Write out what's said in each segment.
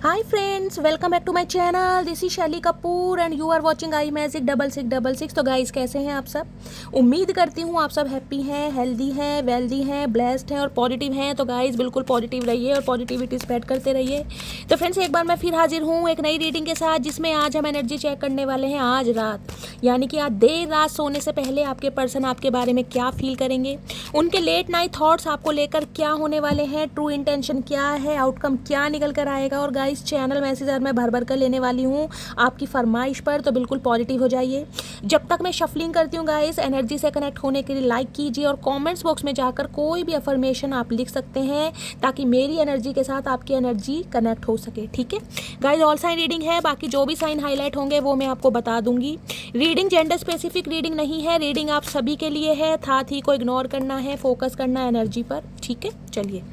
Hi friends, welcome back to my channel. This is Shaili Kapoor and you are watching I magic 6666। तो guys, कैसे हैं आप सब? उम्मीद करती हूँ आप सब हैप्पी हैं, हेल्दी हैं, वेल्दी हैं, ब्लेस्ड हैं और पॉजिटिव हैं। तो गाइस, बिल्कुल पॉजिटिव रहिए और पॉजिटिविटी स्प्रेड करते रहिए। तो फ्रेंड्स, एक बार मैं फिर हाजिर हूँ एक नई रीडिंग के साथ, जिसमें आज हम एनर्जी चेक करने वाले हैं आज रात, यानी कि आज देर रात सोने से पहले आपके पर्सन आपके बारे में क्या फील करेंगे, उनके लेट नाइट थॉट्स आपको लेकर क्या होने वाले हैं, ट्रू इंटेंशन क्या है, आउटकम क्या निकल कर आएगा। और गाइस, चैनल मैसेज मैं भर भर कर लेने वाली हूँ आपकी फरमाइश पर, तो बिल्कुल पॉजिटिव हो जाइए। जब तक मैं शफलिंग करती हूँ गाइस, एनर्जी से कनेक्ट होने के लिए लाइक कीजिए और कमेंट्स बॉक्स में जाकर कोई भी अफर्मेशन आप लिख सकते हैं, ताकि मेरी एनर्जी के साथ आपकी एनर्जी कनेक्ट हो सके। ठीक है गाइस, ऑल साइन रीडिंग है, बाकी जो भी साइन हाईलाइट होंगे वो मैं आपको बता दूंगी। रीडिंग जेंडर स्पेसिफिक रीडिंग नहीं है, रीडिंग आप सभी के लिए है। साथ ही को इग्नोर करना है, फोकस करना है एनर्जी पर। ठीक है, चलिए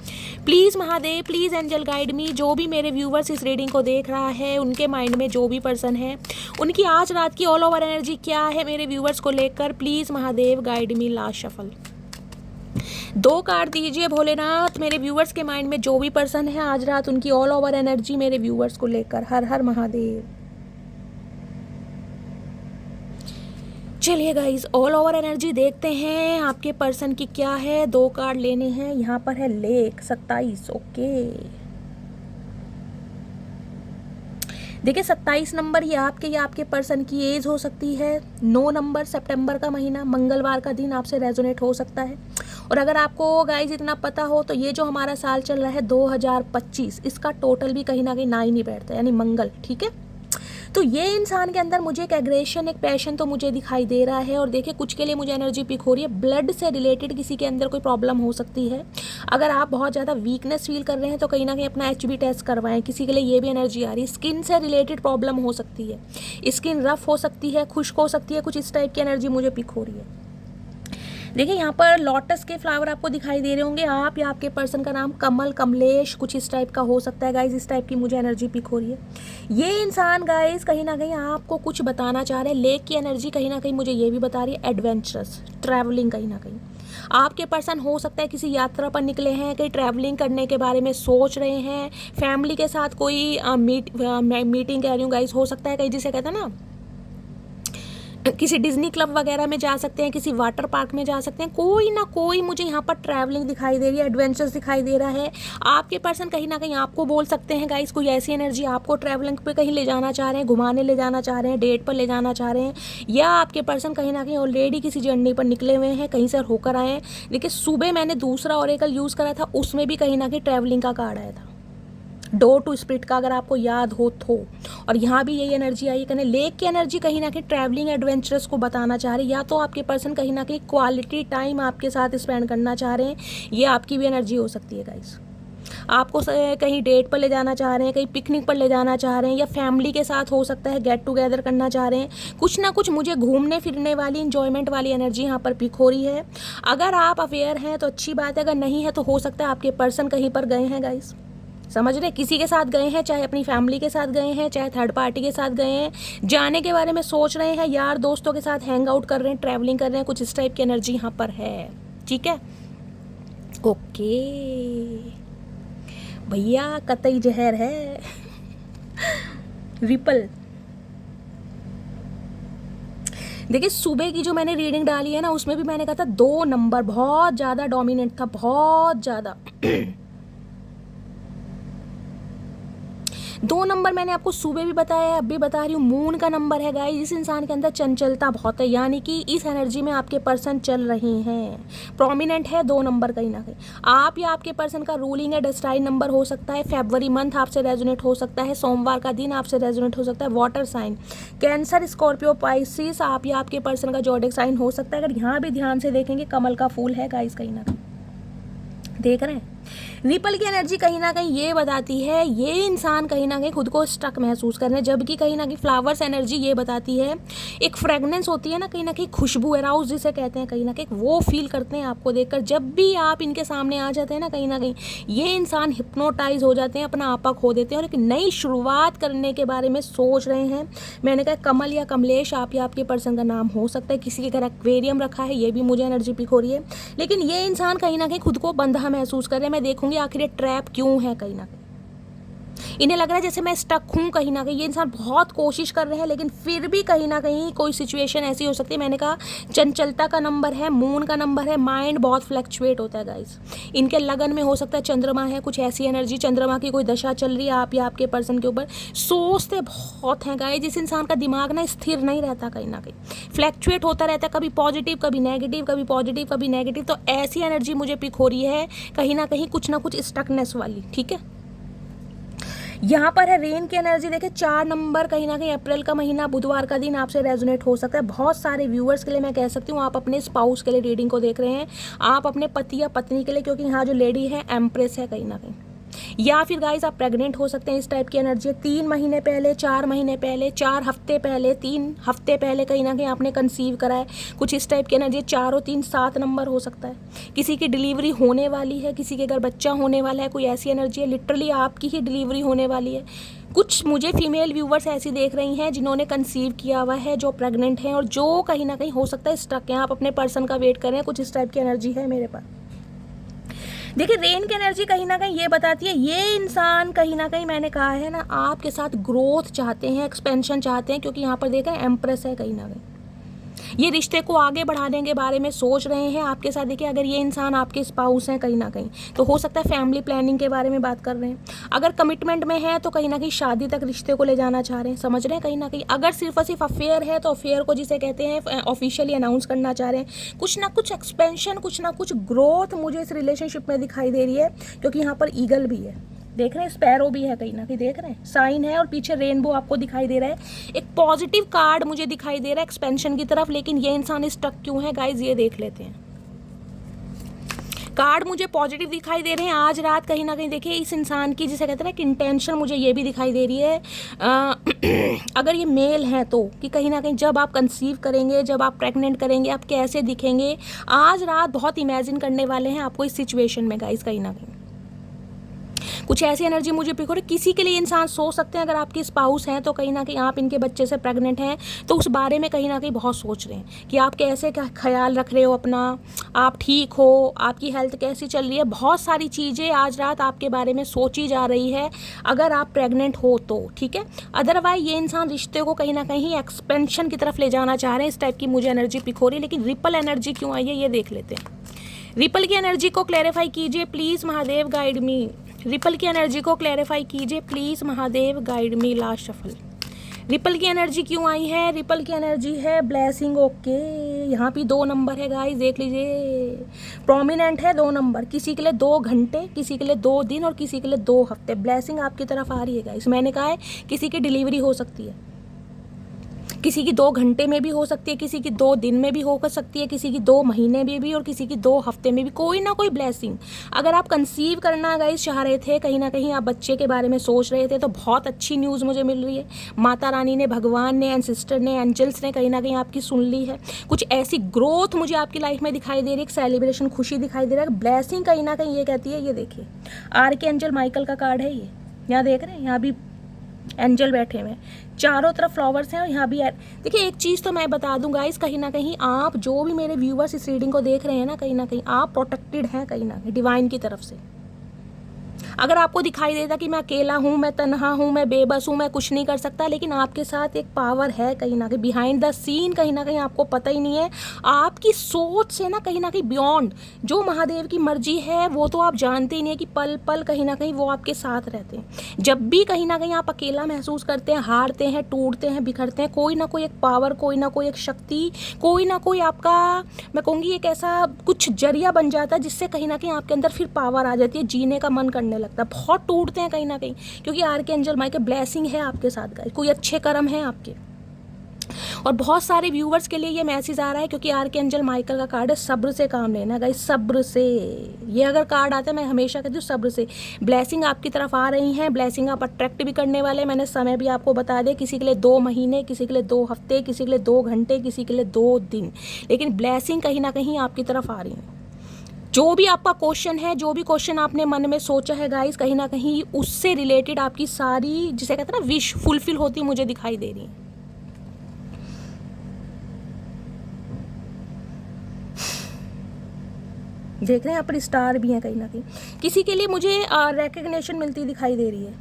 please Mahadev, please angel guide me. जो भी मेरे व्यूवर्स इस रीडिंग को देख रहा है, उनके माइंड में जो भी पर्सन है, उनकी आज रात की ऑल ओवर एनर्जी क्या है मेरे व्यूवर्स को लेकर, please Mahadev guide me. Last shuffle 2 card दीजिए भोलेनाथ। मेरे व्यूवर्स के माइंड में जो भी पर्सन है, आज रात उनकी ऑल ओवर एनर्जी मेरे व्यूवर्स को लेकर। हर हर महादेव। चलिए गाइज, ऑल ओवर एनर्जी देखते हैं आपके पर्सन की क्या है। 2 कार्ड लेने हैं। यहाँ पर है लेक 27। ओके, देखिए 27 नंबर ये आपके या आपके पर्सन की एज हो सकती है। 9 नंबर सितंबर का महीना, मंगलवार का दिन आपसे रेजोनेट हो सकता है। और अगर आपको गाइज इतना पता हो, तो ये जो हमारा साल चल रहा है 2025, इसका टोटल भी कहीं ना कहीं 9 ही बैठता है, यानी मंगल। ठीक है, तो ये इंसान के अंदर मुझे एक एग्रेशन, एक पैशन तो मुझे दिखाई दे रहा है। और देखिए, कुछ के लिए मुझे एनर्जी पिक हो रही है, ब्लड से रिलेटेड किसी के अंदर कोई प्रॉब्लम हो सकती है। अगर आप बहुत ज़्यादा वीकनेस फील कर रहे हैं, तो कहीं ना कहीं अपना HB टेस्ट करवाएं। किसी के लिए ये भी एनर्जी आ रही है, स्किन से रिलेटेड प्रॉब्लम हो सकती है, स्किन रफ हो सकती है, खुश्क हो सकती है, कुछ इस टाइप की एनर्जी मुझे पिक हो रही है। देखिए, यहाँ पर लॉटस के फ्लावर आपको दिखाई दे रहे होंगे। आप या आपके पर्सन का नाम कमल, कमलेश, कुछ इस टाइप का हो सकता है गाइज। इस टाइप की मुझे एनर्जी पिक हो रही है। ये इंसान गाइज कहीं ना कहीं आपको कुछ बताना चाह रहे हैं। लेक की एनर्जी कहीं ना कहीं मुझे ये भी बता रही है एडवेंचरस ट्रैवलिंग। कहीं ना कहीं आपके पर्सन हो सकता है किसी यात्रा पर निकले हैं, कहीं ट्रैवलिंग करने के बारे में सोच रहे हैं, फैमिली के साथ कोई मीटिंग कह रही हूँ गाइज, हो सकता है कहीं, जिसे कहते हैं ना, किसी डिज्नी क्लब वगैरह में जा सकते हैं, किसी वाटर पार्क में जा सकते हैं। कोई ना कोई मुझे यहाँ पर ट्रैवलिंग दिखाई दे रही है, एडवेंचर्स दिखाई दे रहा है। आपके पर्सन कहीं ना कहीं आपको बोल सकते हैं गाइस, कोई ऐसी एनर्जी आपको ट्रैवलिंग पे कहीं ले जाना चाह रहे हैं, घुमाने ले जाना चाह रहे हैं, डेट पर ले जाना चाह रहे हैं, या आपके पर्सन कहीं ना कहीं ऑलरेडी किसी जर्नी पर निकले हुए हैं, कहीं से होकर आए हैं। देखिए, सुबह मैंने दूसरा ओरेकल यूज़ करा था, उसमें भी कहीं ना कहीं ट्रैवलिंग का कार्ड आया था, डोर टू स्पिरिट का, अगर आपको याद हो तो। और यहाँ भी यही एनर्जी आई है। लेक की एनर्जी कहीं ना कहीं ट्रैवलिंग एडवेंचरस को बताना चाह रही है, या तो आपके पर्सन कहीं ना कहीं क्वालिटी टाइम आपके साथ स्पेंड करना चाह रहे हैं। ये आपकी भी एनर्जी हो सकती है गाइस। आपको कहीं डेट पर ले जाना चाह रहे हैं, कहीं पिकनिक पर ले जाना चाह रहे हैं, या फैमिली के साथ हो सकता है गेट टुगेदर करना चाह रहे हैं। कुछ ना कुछ मुझे घूमने फिरने वाली, इंजॉयमेंट वाली एनर्जी यहाँ पर पिक हो रही है। अगर आप अवेयर हैं तो अच्छी बात है, अगर नहीं है तो हो सकता है आपके पर्सन कहीं पर गए हैं गाइस। समझ रहे, किसी के साथ गए हैं, चाहे अपनी फैमिली के साथ गए हैं, चाहे थर्ड पार्टी के साथ गए हैं, जाने के बारे में सोच रहे हैं, यार दोस्तों के साथ हैंग आउट कर रहे हैं, ट्रैवलिंग कर रहे हैं, कुछ इस टाइप की एनर्जी यहाँ पर है। ठीक है, ओके भैया, कतई जहर है। रिपल, देखिए सुबह की जो मैंने रीडिंग डाली है ना, उसमें भी मैंने कहा था 2 नंबर बहुत ज़्यादा डोमिनेंट था, बहुत ज़्यादा। 2 नंबर मैंने आपको सुबह भी बताया है, अब भी बता रही हूँ, मून का नंबर है गाइस। इस इंसान के अंदर चंचलता बहुत है, यानी कि इस एनर्जी में आपके पर्सन चल रहे हैं, प्रोमिनेंट है 2 नंबर कहीं ना कहीं। आप या आपके पर्सन का रूलिंग है डेस्टाइन नंबर हो सकता है, फेब्रुअरी मंथ आपसे रेजोनेट हो सकता है, सोमवार का दिन आपसे रेजोनेट हो सकता है, water sign Cancer, Scorpio, Pisces आप या आपके पर्सन का जोडिक साइन हो सकता है। अगर यहाँ भी ध्यान से देखेंगे, कमल का फूल है गाइस, कहीं ना कहीं देख रहे हैं। रिपल की एनर्जी कहीं ना कहीं ये बताती है, ये इंसान कहीं ना कहीं खुद को स्टक महसूस कर रहे हैं, जबकि कहीं ना कहीं फ्लावर्स एनर्जी ये बताती है, एक फ्रेगनेंस होती है ना, कहीं ना कहीं खुशबू, अराउज जिसे कहते हैं, कहीं ना कहीं वो फील करते हैं आपको देखकर। जब भी आप इनके सामने आ जाते हैं ना, कहीं ना कहीं ये इंसान हिप्नोटाइज हो जाते हैं, अपना आपा खो देते हैं और एक नई शुरुआत करने के बारे में सोच रहे हैं। मैंने कहा कमल या कमलेश आप या आपके पर्सन का नाम हो सकता है, किसी के घर एक्वेरियम रखा है, ये भी मुझे एनर्जी पिक हो रही है। लेकिन ये इंसान कहीं ना कहीं खुद को बंधा महसूस कर रहे हैं। मैं देखूंगी आखिर ये ट्रैप क्यों है, कहीं ना कहीं इन्हें लग रहा है जैसे मैं स्टक हूँ कहीं ना कहीं। ये इंसान बहुत कोशिश कर रहे हैं लेकिन फिर भी कहीं ना कहीं कोई सिचुएशन ऐसी हो सकती है। मैंने कहा चंचलता का नंबर है, मून का नंबर है, माइंड बहुत फ्लक्चुएट होता है गाइस। इनके लगन में हो सकता है चंद्रमा है, कुछ ऐसी एनर्जी, चंद्रमा की कोई दशा चल रही है आप या आपके पर्सन के ऊपर। सोचते बहुत हैं गाइस, जिस इंसान का दिमाग ना स्थिर नहीं रहता, कहीं ना कहीं फ्लक्चुएट होता रहता है, कभी पॉजिटिव कभी नेगेटिव, कभी पॉजिटिव कभी नेगेटिव। तो ऐसी एनर्जी मुझे पिक हो रही है कहीं ना कुछ स्टकनेस वाली, ठीक है। यहाँ पर है रेन की एनर्जी। देखिए 4 नंबर कहीं ना कहीं अप्रैल का महीना, बुधवार का दिन आपसे रेजोनेट हो सकता है। बहुत सारे व्यूअर्स के लिए मैं कह सकती हूँ, आप अपने स्पाउस के लिए रीडिंग को देख रहे हैं, आप अपने पति या पत्नी के लिए, क्योंकि यहाँ जो लेडी है एम्प्रेस है कहीं ना कहीं। या फिर गाइस आप प्रेग्नेंट हो सकते हैं, इस टाइप की एनर्जी है। 3 महीने पहले, 4 महीने पहले, 4 हफ्ते पहले, 3 हफ्ते पहले कहीं ना कहीं आपने कंसीव करा है, कुछ इस टाइप की एनर्जी। 4 और 3 7 नंबर हो सकता है। किसी की डिलीवरी होने वाली है, किसी के घर बच्चा होने वाला है, कोई ऐसी एनर्जी है। लिटरली आपकी ही डिलीवरी होने वाली है। कुछ मुझे फीमेल व्यूवर्स ऐसी देख रही हैं जिन्होंने कंसीव किया हुआ है, जो प्रेग्नेंट हैं और जो कहीं ना कहीं हो सकता है स्टक हैं, आप अपने पर्सन का वेट कर रहे हैं, कुछ इस टाइप की एनर्जी है मेरे पास। देखिए रेन की एनर्जी कहीं ना कहीं ये बताती है, ये इंसान कहीं ना कहीं, मैंने कहा है ना, आपके साथ ग्रोथ चाहते हैं, एक्सपेंशन चाहते हैं, क्योंकि यहाँ पर देखें एम्प्रेस है कहीं ना कहीं। ये रिश्ते को आगे बढ़ाने के बारे में सोच रहे हैं आपके साथ। देखिए अगर ये इंसान आपके स्पाउस हैं कहीं ना कहीं, तो हो सकता है फैमिली प्लानिंग के बारे में बात कर रहे हैं। अगर कमिटमेंट में है तो कहीं ना कहीं शादी तक रिश्ते को ले जाना चाह रहे हैं, समझ रहे हैं कहीं ना कहीं। अगर सिर्फ और सिर्फ अफेयर है तो अफेयर को जिसे कहते हैं ऑफिशियली अनाउंस करना चाह रहे हैं। कुछ ना कुछ एक्सपेंशन, कुछ ना कुछ ग्रोथ मुझे इस रिलेशनशिप में दिखाई दे रही है, क्योंकि यहाँ पर ईगल भी है, देख रहे हैं, स्पैरो भी है कहीं ना कहीं, देख रहे हैं, साइन है और पीछे रेनबो आपको दिखाई दे रहा है। एक पॉजिटिव कार्ड मुझे दिखाई दे रहा है एक्सपेंशन की तरफ। लेकिन ये इंसान स्टक क्यों है गाइज, ये देख लेते हैं। कार्ड मुझे पॉजिटिव दिखाई दे रहे हैं आज रात कहीं ना कहीं। देखिए इस इंसान की जिसे कहते हैं ना कि इंटेंशन मुझे ये भी दिखाई दे रही है, अगर ये मेल है तो, कि कहीं ना कहीं जब आप कंसीव करेंगे, जब आप प्रेग्नेंट करेंगे, आप कैसे दिखेंगे, आज रात बहुत इमेजिन करने वाले हैं आपको इस सिचुएशन में गाइज। कहीं ना कहीं कुछ ऐसी एनर्जी मुझे पिक हो रही है। किसी के लिए इंसान सोच सकते हैं, अगर आपके स्पाउस हैं तो कहीं ना कहीं आप इनके बच्चे से प्रेग्नेंट हैं तो उस बारे में कहीं ना कहीं बहुत सोच रहे हैं कि आप कैसे क्या ख्याल रख रहे हो अपना, आप ठीक हो, आपकी हेल्थ कैसी चल रही है। बहुत सारी चीज़ें आज रात आपके बारे में सोची जा रही है अगर आप प्रेग्नेंट हो तो, ठीक है। अदरवाइज ये इंसान रिश्ते को कहीं ना कहीं एक्सपेंशन की तरफ ले जाना चाह रहे हैं, इस टाइप की मुझे एनर्जी पिक हो रही है। लेकिन रिपल एनर्जी क्यों आई है ये देख लेते हैं। रिपल की एनर्जी को क्लैरिफाई कीजिए please, Mahadev guide me. Ripple की एनर्जी को क्लैरिफाई कीजिए please, Mahadev guide me. Last shuffle. Ripple की एनर्जी क्यों आई है? रिपल की एनर्जी है ब्लेसिंग। ओके, यहाँ भी 2 नंबर है गाइस, देख लीजिए, प्रोमिनेंट है 2 नंबर। किसी के लिए 2 घंटे, किसी के लिए 2 दिन और किसी के लिए 2 हफ्ते। ब्लेसिंग आपकी तरफ आ रही है गाइस। मैंने कहा है किसी की डिलीवरी हो सकती है, किसी की 2 घंटे में भी हो सकती है, किसी की 2 दिन में भी हो सकती है, किसी की 2 महीने में भी और किसी की 2 हफ्ते में भी, कोई ना कोई ब्लेसिंग। अगर आप कंसीव करना गाइस चाह रहे थे, कहीं ना कहीं आप बच्चे के बारे में सोच रहे थे, तो बहुत अच्छी न्यूज़ मुझे मिल रही है। माता रानी ने, भगवान ने, एंसिस्टर ने, एंजल्स ने कहीं ना कहीं आपकी सुन ली है। कुछ ऐसी ग्रोथ मुझे आपकी लाइफ में दिखाई दे रही है, एक सेलिब्रेशन, खुशी दिखाई दे रहा है। ब्लेसिंग कहीं ना कहीं ये कहती है, ये देखिए आर्क एंजल माइकल का कार्ड है ये, यहाँ देख रहे हैं, यहाँ भी एंजल बैठे हुए हैं, चारों तरफ फ्लावर्स हैं और यहाँ भी। देखिए एक चीज़ तो मैं बता दूं गाइस, कहीं ना कहीं आप जो भी मेरे व्यूवर्स इस रीडिंग को देख रहे हैं ना, कहीं ना कहीं आप प्रोटेक्टेड हैं कहीं ना कहीं डिवाइन की तरफ से। अगर आपको दिखाई देता कि मैं अकेला हूँ, मैं तन्हा हूँ, मैं बेबस हूँ, मैं कुछ नहीं कर सकता, लेकिन आपके साथ एक पावर है कहीं ना कहीं बिहाइंड द सीन, कहीं ना कहीं आपको पता ही नहीं है। आपकी सोच से ना कहीं बियॉन्ड जो महादेव की मर्जी है वो तो आप जानते ही नहीं है कि पल पल कहीं ना कहीं वो आपके साथ रहते हैं। जब भी कहीं ना कहीं आप अकेला महसूस करते हैं, हारते हैं, टूटते हैं, बिखरते हैं, कोई ना कोई एक पावर, कोई ना कोई एक शक्ति, कोई ना कोई आपका, मैं कहूँगी एक ऐसा कुछ जरिया बन जाता है जिससे कहीं ना कहीं आपके अंदर फिर पावर आ जाती है, जीने का मन करने लगता है। बहुत टूटते हैं कहीं ना कहीं, क्योंकि आर्कएंजल माइकल ब्लेसिंग है आपके साथ गाइस, कोई अच्छे कर्म है आपके। और बहुत सारे व्यूवर्स के लिए ये मैसेज आ रहा है, क्योंकि आर्कएंजल माइकल का कार्ड है सब्र से काम लेना गाइस, सब्र से। ये अगर कार्ड आता है, मैं हमेशा कहती हूँ सब्र से। ब्लेसिंग आपकी तरफ आ रही हैं, ब्लेसिंग आप अट्रैक्ट भी करने वाले। मैंने समय भी आपको बता दिया, किसी के लिए 2 महीने, किसी के लिए 2 हफ्ते, किसी के लिए 2 घंटे, किसी के लिए 2 दिन, लेकिन ब्लेसिंग कहीं ना कहीं आपकी तरफ आ रही है। जो भी आपका क्वेश्चन है, जो भी क्वेश्चन आपने मन में सोचा है गाइस, कहीं ना कहीं उससे रिलेटेड आपकी सारी, जिसे कहते हैं ना, विश फुलफिल होती मुझे दिखाई दे रही है। देख रहे हैं यहाँ पर स्टार भी हैं कहीं ना कहीं। किसी के लिए मुझे रिकग्निशन मिलती दिखाई दे रही है।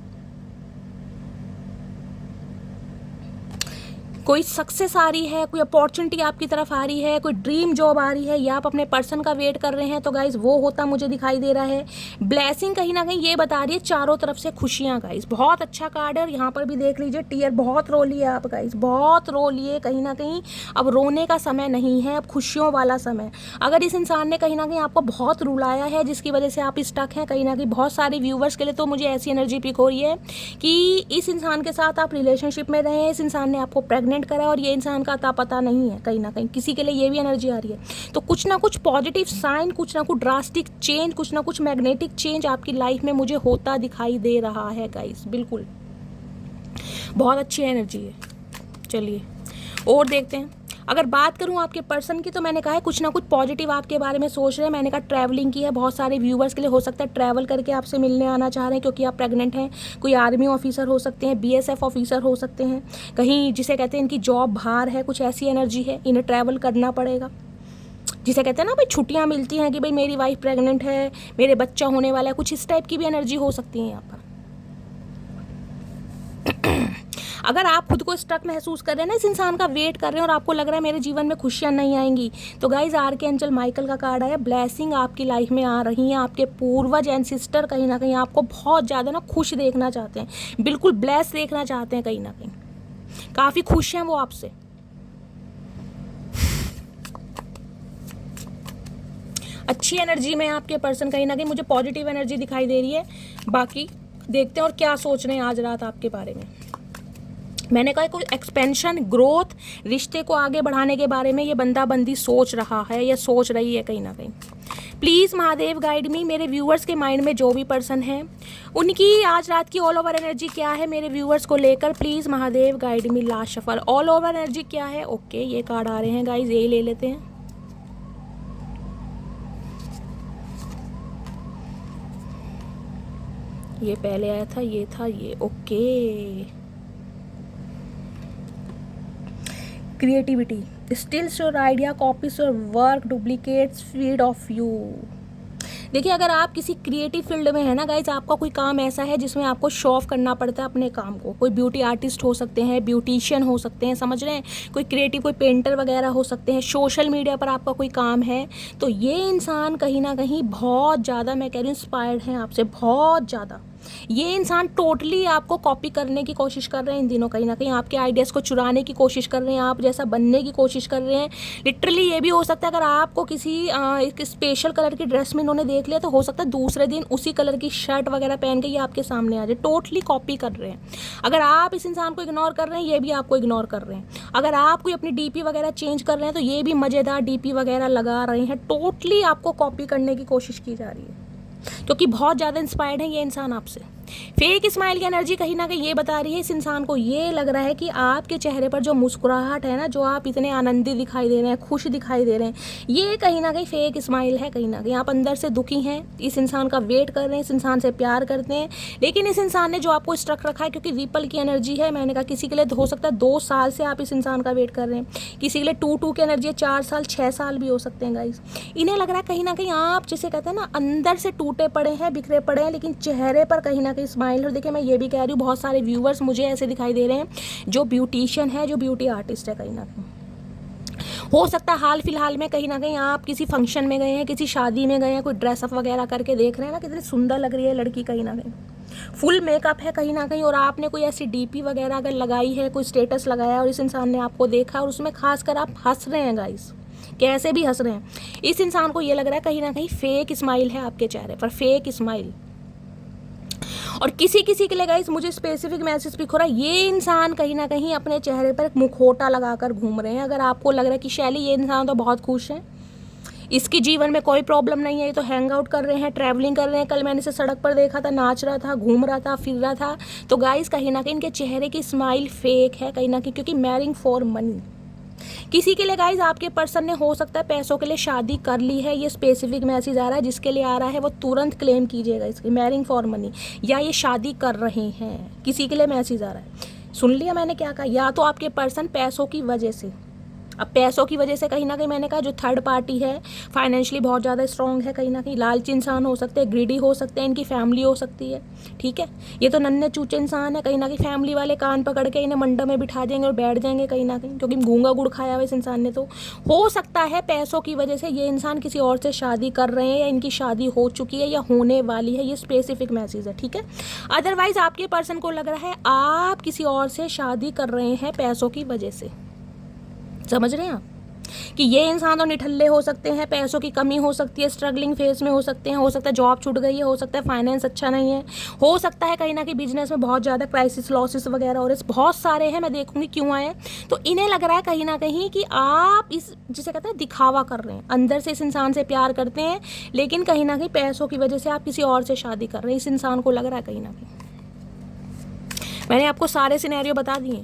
कोई सक्सेस आ रही है, कोई अपॉर्चुनिटी आपकी तरफ आ रही है, कोई ड्रीम जॉब आ रही है, या आप अपने पर्सन का वेट कर रहे हैं, तो गाइज वो होता मुझे दिखाई दे रहा है। ब्लेसिंग कहीं ना कहीं ये बता रही है चारों तरफ से खुशियाँ गाइज। बहुत अच्छा कार्ड है। और यहाँ पर भी देख लीजिए टीयर बहुत रो लिए आप गाइज, बहुत रो लिए कहीं ना कहीं। अब रोने का समय नहीं है, अब खुशियों वाला समय। अगर इस इंसान ने कहीं ना कहीं आपको बहुत रुलाया है जिसकी वजह से आप स्टक हैं कहीं ना कहीं, बहुत सारे व्यूवर्स के लिए तो मुझे ऐसी एनर्जी पिक हो रही है कि इस इंसान के साथ आप रिलेशनशिप में रहे हैं, इस इंसान ने आपको प्रेग्नेंट करा और ये इंसान का अता पता नहीं है कहीं ना कहीं, किसी के लिए ये भी एनर्जी आ रही है। तो कुछ ना कुछ पॉजिटिव साइन, कुछ ना कुछ ड्रास्टिक चेंज, कुछ ना कुछ मैग्नेटिक चेंज आपकी लाइफ में मुझे होता दिखाई दे रहा है गाइस। बिल्कुल बहुत अच्छी एनर्जी है। चलिए और देखते हैं। अगर बात करूं आपके पर्सन की, तो मैंने कहा है कुछ ना कुछ पॉजिटिव आपके बारे में सोच रहे हैं। मैंने कहा ट्रैवलिंग की है। बहुत सारे व्यूवर्स के लिए हो सकता है ट्रैवल करके आपसे मिलने आना चाह रहे हैं क्योंकि आप प्रेग्नेंट हैं। कोई आर्मी ऑफिसर हो सकते हैं, बीएसएफ ऑफिसर हो सकते हैं, कहीं जिसे कहते हैं इनकी जॉब बाहर है, कुछ ऐसी एनर्जी है, इन्हें ट्रैवल करना पड़ेगा। जिसे कहते हैं ना भाई छुट्टियाँ मिलती हैं कि भाई मेरी वाइफ प्रेग्नेंट है, मेरे बच्चा होने वाला है, कुछ इस टाइप की भी एनर्जी हो सकती है यहाँ पर। अगर आप खुद को स्ट्रक महसूस कर रहे हैं ना, इस इंसान का वेट कर रहे हैं और आपको लग रहा है मेरे जीवन में खुशियां नहीं आएंगी, तो गाइज आर्कएंजल माइकल का कार्ड आया। ब्लेसिंग आपकी लाइफ में आ रही हैं। आपके पूर्वज एंसेस्टर कहीं ना कहीं आपको बहुत ज़्यादा ना खुश देखना चाहते हैं, बिल्कुल ब्लेस देखना चाहते हैं कहीं ना कहीं। काफ़ी खुश हैं वो आपसे। अच्छी एनर्जी में आपके पर्सन कहीं ना कहीं मुझे पॉजिटिव एनर्जी दिखाई दे रही है। बाकी देखते हैं और क्या सोच रहे हैं आज रात आपके बारे में। मैंने कहा कोई एक्सपेंशन, ग्रोथ, रिश्ते को आगे बढ़ाने के बारे में ये बंदा बंदी सोच रहा है या सोच रही है कहीं ना कहीं। प्लीज़ महादेव गाइड मी। मेरे व्यूअर्स के माइंड में जो भी पर्सन है उनकी आज रात की ऑल ओवर एनर्जी क्या है मेरे व्यूअर्स को लेकर। Please Mahadev guide me. Last shuffle all over energy क्या है। ओके ये कार्ड आ रहे हैं गाइज, यही ले लेते हैं। ये पहले आया था, ये था ये। Okay creativity, stills your idea, copies your work, duplicates feed of you. देखिए अगर आप किसी क्रिएटिव फील्ड में है ना गाइज, आपका कोई काम ऐसा है जिसमें आपको शो ऑफ करना पड़ता है अपने काम को। कोई ब्यूटी आर्टिस्ट हो सकते हैं, ब्यूटिशियन हो सकते हैं, समझ रहे हैं, कोई क्रिएटिव, कोई पेंटर वगैरह हो सकते हैं, सोशल मीडिया पर आपका कोई काम है, तो ये इंसान कहीं ना कहीं बहुत ज़्यादा, मैं कह रही हूँ, इंस्पायर्ड हैं आपसे बहुत ज़्यादा। ये इंसान टोटली आपको कॉपी करने की कोशिश कर रहे हैं इन दिनों, कहीं ना कहीं आपके आइडियाज़ को चुराने की कोशिश कर रहे हैं, आप जैसा बनने की कोशिश कर रहे हैं। लिटरली ये भी हो सकता है अगर आपको किसी एक स्पेशल कलर की ड्रेस में इन्होंने देख लिया तो हो सकता है दूसरे दिन उसी कलर की शर्ट वगैरह पहन के ये आपके सामने आ जाए। टोटली कॉपी कर रहे हैं। अगर आप इस इंसान को इग्नोर कर रहे हैं, ये भी आपको इग्नोर कर रहे हैं। अगर आप कोई अपनी डीपी वगैरह चेंज कर रहे हैं तो ये भी मज़ेदार डीपी वगैरह लगा रहे हैं। टोटली आपको कॉपी करने की कोशिश की जा रही है क्योंकि बहुत ज़्यादा इंस्पायर्ड है ये इंसान आपसे। फेक स्माइल की एनर्जी कहीं ना कहीं ये बता रही है इस इंसान को ये लग रहा है कि आपके चेहरे पर जो मुस्कुराहट है ना, जो आप इतने आनंदित दिखाई दे रहे हैं, खुश दिखाई दे रहे हैं, ये कहीं ना कहीं फेक स्माइल है। कहीं ना कहीं आप अंदर से दुखी हैं, इस इंसान का वेट कर रहे हैं, इस इंसान से प्यार करते हैं, लेकिन इस इंसान ने जो आपको स्ट्रक रखा है, क्योंकि रिपल की एनर्जी है, मैंने कहा किसी के लिए हो सकता है 2 साल से आप इस इंसान का वेट कर रहे हैं, किसी के लिए 2 की एनर्जी है, 4 साल 6 साल भी हो सकते हैं गाइस। इन्हें लग रहा है कहीं ना कहीं आप जिसे कहते हैं ना अंदर से टूटे पड़े हैं, बिखरे पड़े हैं, लेकिन चेहरे पर कहीं ना कहीं स्माइल। और देखिए मैं ये भी कह रही हूँ बहुत सारे व्यूवर्स मुझे ऐसे दिखाई दे रहे हैं जो ब्यूटिशियन है, जो ब्यूटी आर्टिस्ट है। कहीं ना कहीं हो सकता है हाल फिलहाल में कहीं ना कहीं आप किसी फंक्शन में गए हैं, किसी शादी में गए हैं, कोई ड्रेसअप वगैरह करके देख रहे हैं ना कितनी सुंदर लग रही है लड़की, कहीं ना कहीं फुल मेकअप है कहीं ना कहीं, और आपने कोई ऐसी डीपी वगैरह अगर लगाई है, कोई स्टेटस लगाया और इस इंसान ने आपको देखा और उसमें खासकर आप हंस रहे हैं गाइस, कैसे भी हंस रहे हैं। इस इंसान को ये लग रहा है कहीं ना कहीं फेक स्माइल है आपके चेहरे पर, फेक स्माइल। और किसी किसी के लिए गाइस मुझे स्पेसिफिक मैसेज भी हो रहा है, ये इंसान कहीं ना कहीं अपने चेहरे पर एक मुखौटा लगाकर घूम रहे हैं। अगर आपको लग रहा है कि शैली ये इंसान तो बहुत खुश है, इसके जीवन में कोई प्रॉब्लम नहीं है, ये तो हैंग आउट कर रहे हैं, ट्रैवलिंग कर रहे हैं, कल मैंने इसे सड़क पर देखा था, नाच रहा था, घूम रहा था, फिर रहा था, तो गाइस कहीं ना कहीं इनके चेहरे की स्माइल फेक है कहीं ना कहीं, क्योंकि मैरिंग फॉर मनी। किसी के लिए गाइज आपके पर्सन ने हो सकता है पैसों के लिए शादी कर ली है, ये स्पेसिफिक मैसेज आ रहा है, जिसके लिए आ रहा है वो तुरंत क्लेम कीजिएगा इसकी, मैरिंग फॉर मनी, या ये शादी कर रहे हैं, किसी के लिए मैसेज आ रहा है। सुन लिया मैंने क्या कहा, या तो आपके पर्सन पैसों की वजह से अब पैसों की वजह से कहीं ना कहीं मैंने कहा जो थर्ड पार्टी है फाइनेंशियली बहुत ज़्यादा स्ट्रॉन्ग है, कहीं ना कहीं लालची इंसान हो सकते हैं, ग्रीडी हो सकते हैं, इनकी फैमिली हो सकती है, ठीक है। ये तो नन्हे चूचे इंसान है, कहीं ना कहीं फैमिली वाले कान पकड़ के इन्हें मंडप में बिठा देंगे और बैठ जाएंगे कहीं ना कहीं, क्योंकि गूंगा गुड़ खाया हुआ इस इंसान ने। तो हो सकता है पैसों की वजह से ये इंसान किसी और से शादी कर रहे हैं, या इनकी शादी हो चुकी है या होने वाली है, ये स्पेसिफिक मैसेज है, ठीक है। अदरवाइज आपके पर्सन को लग रहा है आप किसी और से शादी कर रहे हैं पैसों की वजह से। समझ रहे हैं आप कि ये इंसान तो निठल्ले हो सकते हैं, पैसों की कमी हो सकती है, स्ट्रगलिंग फेज में हो सकते हैं, हो सकता है जॉब छूट गई है, हो सकता है फाइनेंस अच्छा नहीं है, हो सकता है कहीं ना कहीं बिजनेस में बहुत ज़्यादा क्राइसिस लॉसेस वगैरह और इस बहुत सारे हैं, मैं देखूंगी क्यों आए। तो इन्हें लग रहा है कहीं ना कहीं कि आप इस जिसे कहते हैं दिखावा कर रहे हैं, अंदर से इस इंसान से प्यार करते हैं, लेकिन कहीं ना कहीं पैसों की वजह से आप किसी और से शादी कर रहे हैं, इस इंसान को लग रहा है कहीं ना कहीं। मैंने आपको सारे सिनेरियो बता दिए।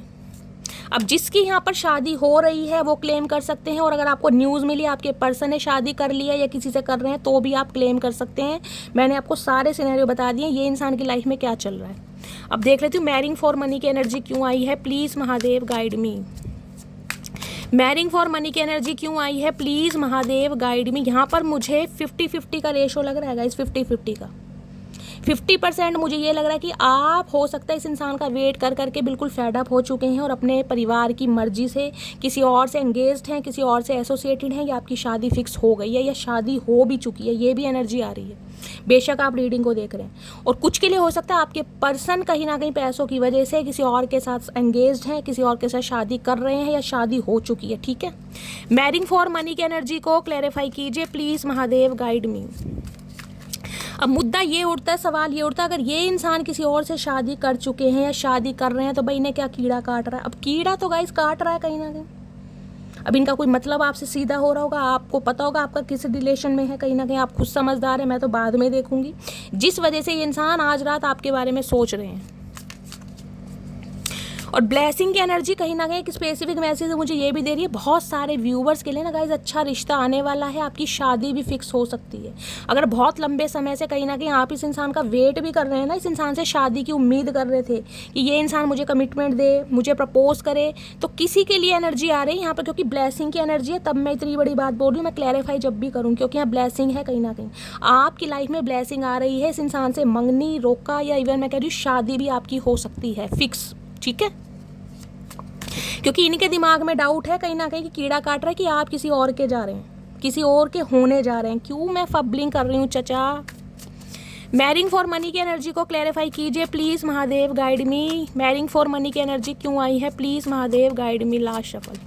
अब जिसकी यहाँ पर शादी हो रही है वो क्लेम कर सकते हैं, और अगर आपको न्यूज़ मिली आपके पर्सन ने शादी कर लिया या किसी से कर रहे हैं तो भी आप क्लेम कर सकते हैं। मैंने आपको सारे सिनेरियो बता दिए ये इंसान की लाइफ में क्या चल रहा है। अब देख लेती हूँ मैरिंग फॉर मनी की एनर्जी क्यों आई है, please Mahadev guide me. Marrying for money की एनर्जी क्यों आई है, प्लीज़ महादेव गाइड मी। यहाँ पर मुझे 50-50 का रेशो लग रहा है गाइस, 50-50 का। 50% मुझे ये लग रहा है कि आप हो सकता है इस इंसान का वेट कर करके बिल्कुल फेड अप हो चुके हैं और अपने परिवार की मर्जी से किसी और से एंगेज्ड हैं, किसी और से एसोसिएटेड हैं, या आपकी शादी फिक्स हो गई है या शादी हो भी चुकी है, ये भी एनर्जी आ रही है। बेशक आप रीडिंग को देख रहे हैं, और कुछ के लिए हो सकता है आपके पर्सन कहीं ना कहीं पैसों की वजह से किसी और के साथ एंगेज्ड हैं, किसी और के साथ शादी कर रहे हैं या शादी हो चुकी है, ठीक है। मैरिंग फॉर मनी की एनर्जी को क्लैरिफाई कीजिए प्लीज़ महादेव गाइड मी। अब मुद्दा ये उठता है, सवाल ये उठता है, अगर ये इंसान किसी और से शादी कर चुके हैं या शादी कर रहे हैं तो भाई इन्हें क्या कीड़ा काट रहा है। अब कीड़ा तो गाइस काट रहा है कहीं ना कहीं। अब इनका कोई मतलब आपसे सीधा हो रहा होगा, आपको पता होगा आपका किस रिलेशन में है, कहीं ना कहीं आप खुद समझदार हैं, मैं तो बाद में देखूंगी, जिस वजह से ये इंसान आज रात आपके बारे में सोच रहे हैं। और ब्लेसिंग की एनर्जी कहीं ना कहीं एक स्पेसिफिक मैसेज मुझे ये भी दे रही है, बहुत सारे व्यूवर्स के लिए ना गाइज अच्छा रिश्ता आने वाला है, आपकी शादी भी फिक्स हो सकती है। अगर बहुत लंबे समय से कहीं ना कहीं आप इस इंसान का वेट भी कर रहे हैं ना, इस इंसान से शादी की उम्मीद कर रहे थे कि ये इंसान मुझे कमिटमेंट दे, मुझे प्रपोज करे, तो किसी के लिए एनर्जी आ रही है यहाँ पर, क्योंकि ब्लेसिंग की एनर्जी है, तब मैं इतनी बड़ी बात बोल रही हूँ, मैं क्लैरिफाई जब भी करूँ, क्योंकि यहाँ ब्लेसिंग है, कहीं ना कहीं आपकी लाइफ में ब्लेसिंग आ रही है। इस इंसान से मंगनी, रोका, या इवन मैं कह रही हूँ शादी भी आपकी हो सकती है फिक्स, ठीक है। क्योंकि इनके दिमाग में डाउट है कहीं ना कहीं कि कीड़ा काट रहा है कि आप किसी और के जा रहे हैं, किसी और के होने जा रहे हैं। क्यों मैं फबलिंग कर रही हूँ चचा। मैरिंग फॉर मनी की एनर्जी को क्लैरिफाई कीजिए please Mahadev guide me. Marrying for money की एनर्जी क्यों आई है, please Mahadev guide me. Last shuffle.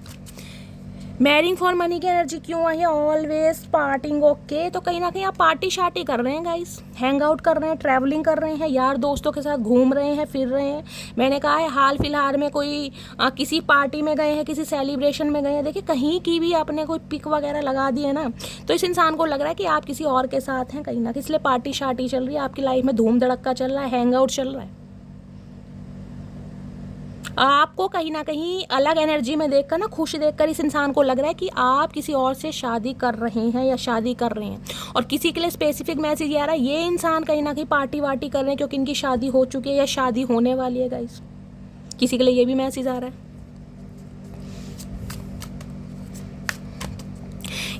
Marrying for money की एनर्जी क्यों आई है, ऑलवेज पार्टिंग, ओके। तो कहीं ना कहीं आप पार्टी शार्टी कर रहे हैं गाइस, हैंग आउट कर रहे हैं, ट्रैवलिंग कर रहे हैं, यार दोस्तों के साथ घूम रहे हैं, फिर रहे हैं। मैंने कहा है हाल फिलहाल में कोई किसी पार्टी में गए हैं, किसी सेलिब्रेशन में गए हैं, देखिए कहीं की भी आपने कोई पिक वगैरह लगा दी है ना, तो इस इंसान को लग रहा है कि आप किसी और के साथ हैं कहीं ना कहीं, इसलिए पार्टी शार्टी चल रही है आपकी लाइफ में, धूम धड़क्का चल रहा है, हैंग आउट चल रहा है। आपको कहीं ना कहीं अलग एनर्जी में देखकर ना, खुश देखकर इस इंसान को लग रहा है कि आप किसी और से शादी कर रहे हैं या शादी कर रहे हैं। और किसी के लिए स्पेसिफिक मैसेज ये आ रहा है, ये इंसान कहीं ना कहीं पार्टी वार्टी कर रहे हैं क्योंकि इनकी शादी हो चुकी है या शादी होने वाली है गाइस। किसी के लिए ये भी मैसेज आ रहा है।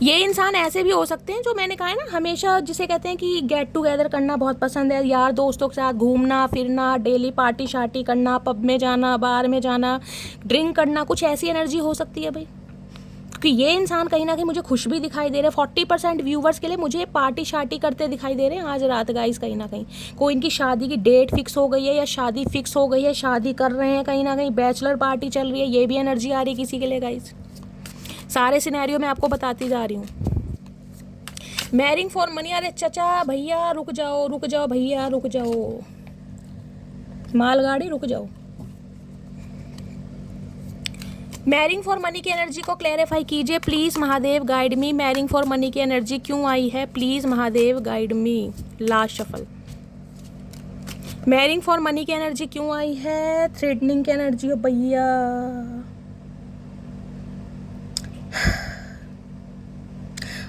ये इंसान ऐसे भी हो सकते हैं जो मैंने कहा है ना, हमेशा जिसे कहते हैं कि गेट टुगेदर करना बहुत पसंद है, यार दोस्तों के साथ घूमना फिरना, डेली पार्टी शार्टी करना, पब में जाना, बार में जाना, ड्रिंक करना, कुछ ऐसी एनर्जी हो सकती है भाई। क्योंकि ये इंसान कहीं ना कहीं मुझे खुश भी दिखाई दे रहे हैं। 40% व्यूवर्स के लिए मुझे पार्टी शार्टी करते दिखाई दे रहे हैं आज रात गाइस। कहीं ना कहीं कोई इनकी शादी की डेट फिक्स हो गई है या शादी फिक्स हो गई है, शादी कर रहे हैं, कहीं ना कहीं बैचलर पार्टी चल रही है, ये भी एनर्जी आ रही है किसी के लिए गाइस। सारे सिनेरियो मैं आपको बताती जा रही हूँ। मैरिंग फॉर मनी, अरे चचा भैया रुक जाओ भैया रुक जाओ, मालगाड़ी रुक जाओ। मैरिंग फॉर मनी की एनर्जी को क्लैरिफाई कीजिए please Mahadev guide me. Marrying for money की एनर्जी क्यों आई है, please Mahadev guide me. Last shuffle. Marrying for money की एनर्जी क्यों आई है, थ्रेटनिंग की एनर्जी हो भैया।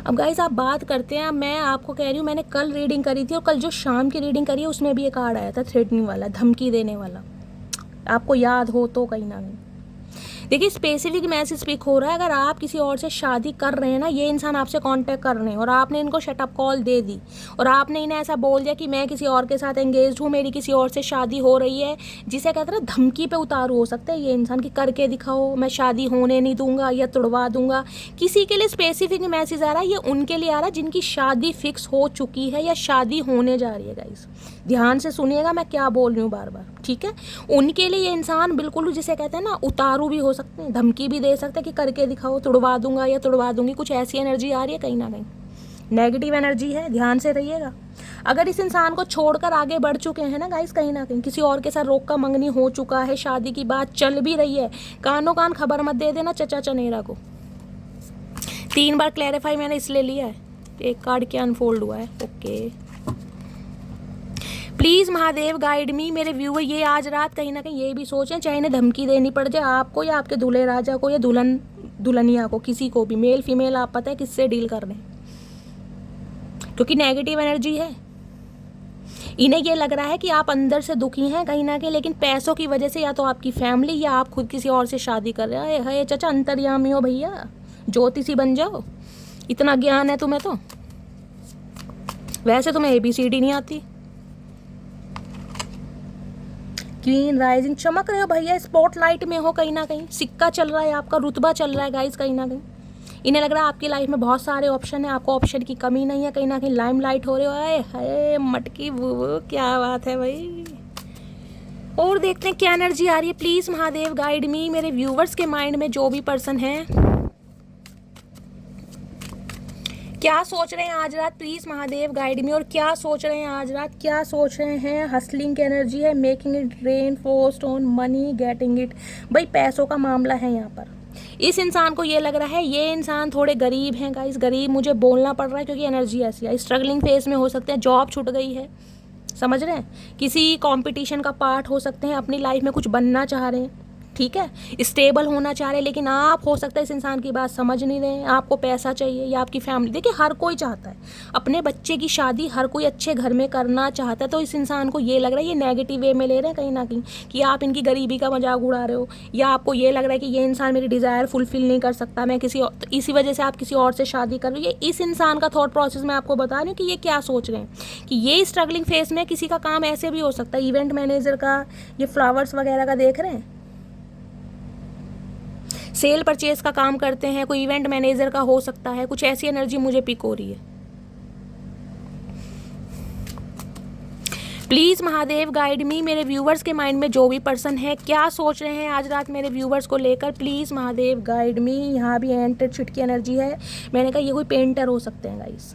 अब गाइस आप बात करते हैं, मैं आपको कह रही हूँ मैंने कल रीडिंग करी थी और कल जो शाम की रीडिंग करी है उसमें भी एक कार्ड आया था थ्रेटनिंग वाला, धमकी देने वाला, आपको याद हो तो कहीं ना कहीं। देखिए स्पेसिफिक मैसेज पिक हो रहा है, अगर आप किसी और से शादी कर रहे हैं ना, ये इंसान आपसे कांटेक्ट कर रहे हैं और आपने इनको शटअप कॉल दे दी और आपने इन्हें ऐसा बोल दिया कि मैं किसी और के साथ एंगेज हूँ, मेरी किसी और से शादी हो रही है, जिसे कहते हैं ना धमकी पे उतारू हो सकता है ये इंसान की, करके दिखाओ, मैं शादी होने नहीं दूंगा या तुड़वा दूंगा। किसी के लिए स्पेसिफिक मैसेज आ रहा है, ये उनके लिए आ रहा है जिनकी शादी फिक्स हो चुकी है या शादी होने जा रही है। गाइस ध्यान से सुनिएगा मैं क्या बोल रही हूँ बार बार, ठीक है। उनके लिए ये इंसान बिल्कुल जिसे कहते हैं ना उतारू भी हो सकते हैं, धमकी भी दे सकते हैं कि करके दिखाओ, तुड़वा दूंगा या तुड़वा दूंगी, कुछ ऐसी एनर्जी आ रही है, कहीं ना कहीं नेगेटिव एनर्जी है, ध्यान से रहिएगा। अगर इस इंसान को छोड़कर आगे बढ़ चुके हैं ना गाइस, कहीं ना कहीं किसी और के साथ रोक का मंगनी हो चुका है, शादी की बात चल भी रही है, कानों कान खबर मत दे देना चचा चनेरा को। 3 बार क्लैरिफाई मैंने इसलिए लिया है, एक कार्ड क्या अनफोल्ड हुआ है। ओके प्लीज़ महादेव गाइड मी। मेरे व्यूअर ये आज रात कहीं ना कहीं ये भी सोचें, चाहे इन्हें धमकी देनी पड़ जाए आपको या आपके दूल्हे राजा को या दुल्हन दुल्हनिया को, किसी को भी, मेल फीमेल, आप पता है किससे डील कर रहे हैं, क्योंकि नेगेटिव एनर्जी है। इन्हें ये लग रहा है कि आप अंदर से दुखी हैं कहीं ना कहीं, लेकिन पैसों की वजह से या तो आपकी फैमिली या आप खुद किसी और से शादी कर रहे हैं। है चाचा अंतर्यामी हो भैया, ज्योतिषी बन जाओ, इतना ज्ञान है तुम्हें तो, वैसे तुम्हें ABCD नहीं आती। क्वीन राइजिंग, चमक रहे हो भैया, स्पॉटलाइट में हो कहीं ना कहीं, सिक्का चल रहा है आपका, रुतबा चल रहा है गाइस कहीं ना कहीं। इन्हें लग रहा है आपकी लाइफ में बहुत सारे ऑप्शन है, आपको ऑप्शन की कमी नहीं है, कहीं ना कहीं लाइमलाइट हो रहे हो। आए हाय मटकी वो क्या बात है भाई। और देखते हैं क्या एनर्जी आ रही है। प्लीज़ महादेव गाइड मी। मेरे व्यूवर्स के माइंड में जो भी पर्सन है क्या सोच रहे हैं आज रात, प्लीज़ महादेव गाइड मी। और क्या सोच रहे हैं आज रात, क्या सोच रहे हैं। हसलिंग की एनर्जी है, making it rain, forced on money, getting it. भाई पैसों का मामला है यहाँ पर। इस इंसान को ये लग रहा है ये इंसान थोड़े गरीब हैं गाइस, गरीब मुझे बोलना पड़ रहा है क्योंकि एनर्जी ऐसी है। स्ट्रगलिंग फेज में हो सकते हैं, जॉब छूट गई है, समझ रहे हैं, किसी कंपटीशन का पार्ट हो सकते हैं, अपनी लाइफ में कुछ बनना चाह रहे हैं, ठीक है, स्टेबल होना चाह रहे हैं, लेकिन आप हो सकता है इस इंसान की बात समझ नहीं रहे हैं, आपको पैसा चाहिए या आपकी फैमिली। देखिए हर कोई चाहता है अपने बच्चे की शादी, हर कोई अच्छे घर में करना चाहता है, तो इस इंसान को ये लग रहा है ये नेगेटिव वे में ले रहे हैं कहीं ना कहीं कि आप इनकी गरीबी का मजाक उड़ा रहे हो, या आपको ये लग रहा है कि ये इंसान मेरी डिज़ायर फुलफिल नहीं कर सकता, मैं किसी और, तो इसी वजह से आप किसी और से शादी कर रहे हो। ये इस इंसान का थॉट प्रोसेस मैं आपको बता रही हूँ कि ये क्या सोच रहे हैं कि ये स्ट्रगलिंग फेज में किसी का काम ऐसे भी हो सकता है, इवेंट मैनेजर का, ये फ्लावर्स वगैरह का देख रहे हैं, सेल परचेज का काम करते हैं, कोई इवेंट मैनेजर का हो सकता है, कुछ ऐसी एनर्जी मुझे पिक हो रही है। प्लीज़ महादेव गाइड मी। मेरे व्यूवर्स के माइंड में जो भी पर्सन है क्या सोच रहे हैं आज रात मेरे व्यूवर्स को लेकर, प्लीज़ महादेव गाइड मी। यहाँ भी एंटेड शिट की एनर्जी है, मैंने कहा ये कोई पेंटर हो सकते हैं गाइस,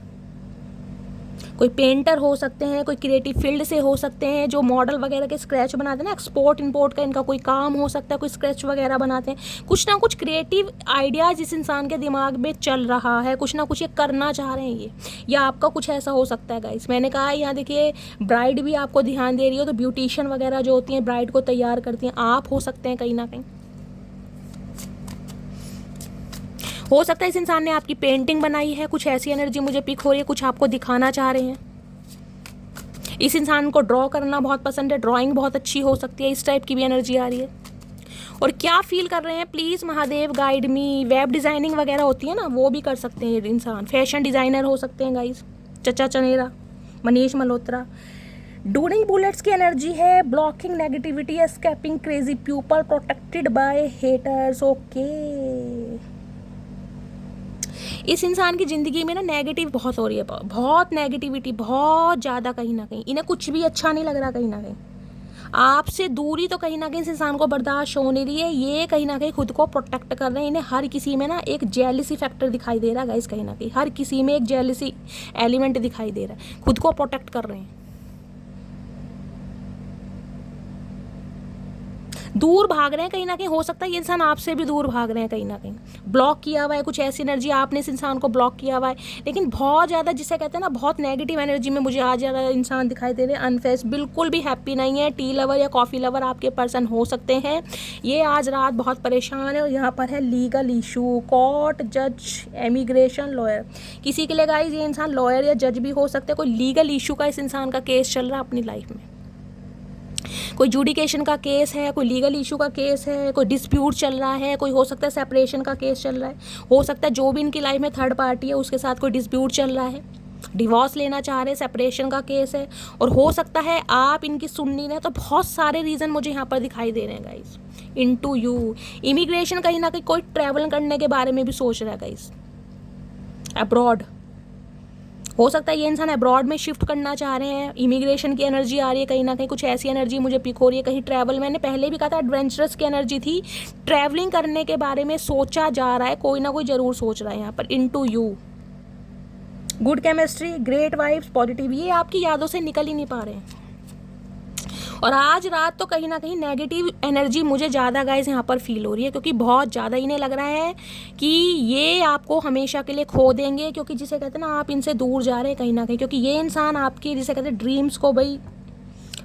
कोई पेंटर हो सकते हैं, कोई क्रिएटिव फील्ड से हो सकते हैं, जो मॉडल वगैरह के स्क्रैच बनाते हैं ना, एक्सपोर्ट इंपोर्ट का इनका कोई काम हो सकता है, कोई स्क्रैच वगैरह बनाते हैं, कुछ ना कुछ क्रिएटिव आइडियाज़ इस इंसान के दिमाग में चल रहा है, कुछ ना कुछ ये करना चाह रहे हैं ये, या आपका कुछ ऐसा हो सकता है गाइस। मैंने कहा यहाँ देखिए ब्राइड भी आपको ध्यान दे रही हो, तो ब्यूटिशियन वगैरह जो होती हैं ब्राइड को तैयार करती हैं, आप हो सकते हैं कहीं ना कहीं। हो सकता है इस इंसान ने आपकी पेंटिंग बनाई है, कुछ ऐसी एनर्जी मुझे पिक हो रही है, कुछ आपको दिखाना चाह रहे हैं। इस इंसान को ड्रॉ करना बहुत पसंद है, ड्राइंग बहुत अच्छी हो सकती है, इस टाइप की भी एनर्जी आ रही है। और क्या फील कर रहे हैं please Mahadev guide me. Web designing वगैरह होती है ना, वो भी कर सकते हैं ये इंसान, फैशन डिज़ाइनर हो सकते हैं गाइस, चचा चनेरा, मनीष मल्होत्रा। डूरिंग बुलेट्स की एनर्जी है, blocking negativity, escaping crazy people, protected by haters. Okay इस इंसान की ज़िंदगी में ना नेगेटिव बहुत हो रही है, बहुत नेगेटिविटी, बहुत ज़्यादा, कहीं ना कहीं इन्हें कुछ भी अच्छा नहीं लग रहा, कहीं ना कहीं आपसे दूरी तो कहीं ना कहीं इस इंसान को बर्दाश्त हो नहीं रही है, ये कहीं ना कहीं खुद को प्रोटेक्ट कर रहे हैं। इन्हें हर किसी में ना एक जेलिसी फैक्टर दिखाई दे रहा है गाइस, कहीं ना कहीं हर किसी में एक जेलिसी एलिमेंट दिखाई दे रहा है, खुद को प्रोटेक्ट कर रहे हैं, दूर भाग रहे हैं कहीं ना कहीं। हो सकता है ये इंसान आपसे भी दूर भाग रहे हैं कहीं ना कहीं, ब्लॉक किया हुआ है, कुछ ऐसी एनर्जी आपने इस इंसान को ब्लॉक किया हुआ है, लेकिन बहुत ज़्यादा जिसे कहते हैं ना बहुत नेगेटिव एनर्जी में मुझे आज ज़्यादा इंसान दिखाई दे रहे हैं, अनफेस, बिल्कुल भी हैप्पी नहीं है। टी लवर या कॉफ़ी लवर आपके पर्सन हो सकते हैं, ये आज रात बहुत परेशान है। और यहाँ पर है लीगल इशू, कोर्ट, जज, इमिग्रेशन, लॉयर। किसी के लिए गाइस ये इंसान लॉयर या जज भी हो सकते हैं, कोई लीगल इशू का इस इंसान का केस चल रहा है अपनी लाइफ में, कोई जुडिकेशन का केस है, कोई लीगल इशू का केस है, कोई डिस्प्यूट चल रहा है, कोई हो सकता है सेपरेशन का केस चल रहा है, हो सकता है जो भी इनकी लाइफ में थर्ड पार्टी है उसके साथ कोई डिस्प्यूट चल रहा है, डिवोर्स लेना चाह रहे हैं, सेपरेशन का केस है, और हो सकता है आप इनकी सुन नहीं रहे। तो बहुत सारे रीज़न मुझे यहाँ पर दिखाई दे रहे हैं गाइस। इनटू यू इमिग्रेशन, कहीं ना कहीं कोई ट्रैवल करने के बारे में भी सोच रहा है गाइस, अब्रॉड। हो सकता है ये इंसान अब्रॉड में शिफ्ट करना चाह रहे हैं, इमिग्रेशन की एनर्जी आ रही है, कहीं ना कहीं कुछ ऐसी एनर्जी मुझे पिक हो रही है, कहीं ट्रैवल, मैंने पहले भी कहा था एडवेंचरस की एनर्जी थी, ट्रैवलिंग करने के बारे में सोचा जा रहा है, कोई ना कोई ज़रूर सोच रहा है यहाँ पर। Into you, good chemistry, great vibes, positive, ये आपकी यादों से निकल ही नहीं पा रहे हैं। और आज रात तो कहीं ना कहीं नेगेटिव एनर्जी मुझे ज़्यादा गाइस यहाँ पर फील हो रही है, क्योंकि बहुत ज़्यादा इन्हें लग रहा है कि ये आपको हमेशा के लिए खो देंगे, क्योंकि जिसे कहते हैं ना आप इनसे दूर जा रहे हैं कहीं ना कहीं, क्योंकि ये इंसान आपकी जिसे कहते हैं ड्रीम्स को भाई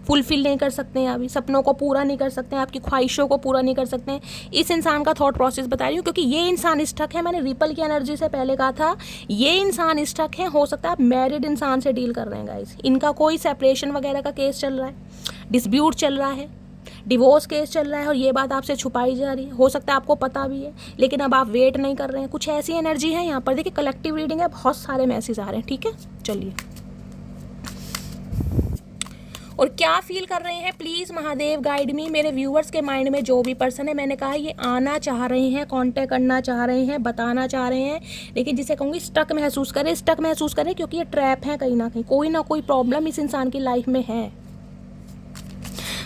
फुलफिल नहीं कर सकते हैं, अभी सपनों को पूरा नहीं कर सकते हैं, आपकी ख्वाहिशों को पूरा नहीं कर सकते हैं। इस इंसान का थॉट प्रोसेस बता रही हूँ, क्योंकि ये इंसान स्टक है। मैंने रिपल की एनर्जी से पहले कहा था ये इंसान स्टक है। हो सकता है आप मैरिड इंसान से डील कर रहे हैं गाइस, इनका कोई सेपरेशन वगैरह का केस चल रहा है, डिस्प्यूट चल रहा है, डिवोर्स केस चल रहा है, और ये बात आपसे छुपाई जा रही है। हो सकता है आपको पता भी है, लेकिन अब आप वेट नहीं कर रहे हैं। कुछ ऐसी एनर्जी है यहाँ पर। देखिए कलेक्टिव रीडिंग है, बहुत सारे मैसेज आ रहे हैं, ठीक है। चलिए, और क्या फील कर रहे हैं प्लीज़ महादेव गाइड मी। मेरे व्यूअर्स के माइंड में जो भी पर्सन है, मैंने कहा ये आना चाह रहे हैं, कांटेक्ट करना चाह रहे हैं, बताना चाह रहे हैं, लेकिन जिसे कहूँगी स्टक महसूस करें, क्योंकि ये ट्रैप है कहीं ना कोई प्रॉब्लम इस इंसान की लाइफ में है।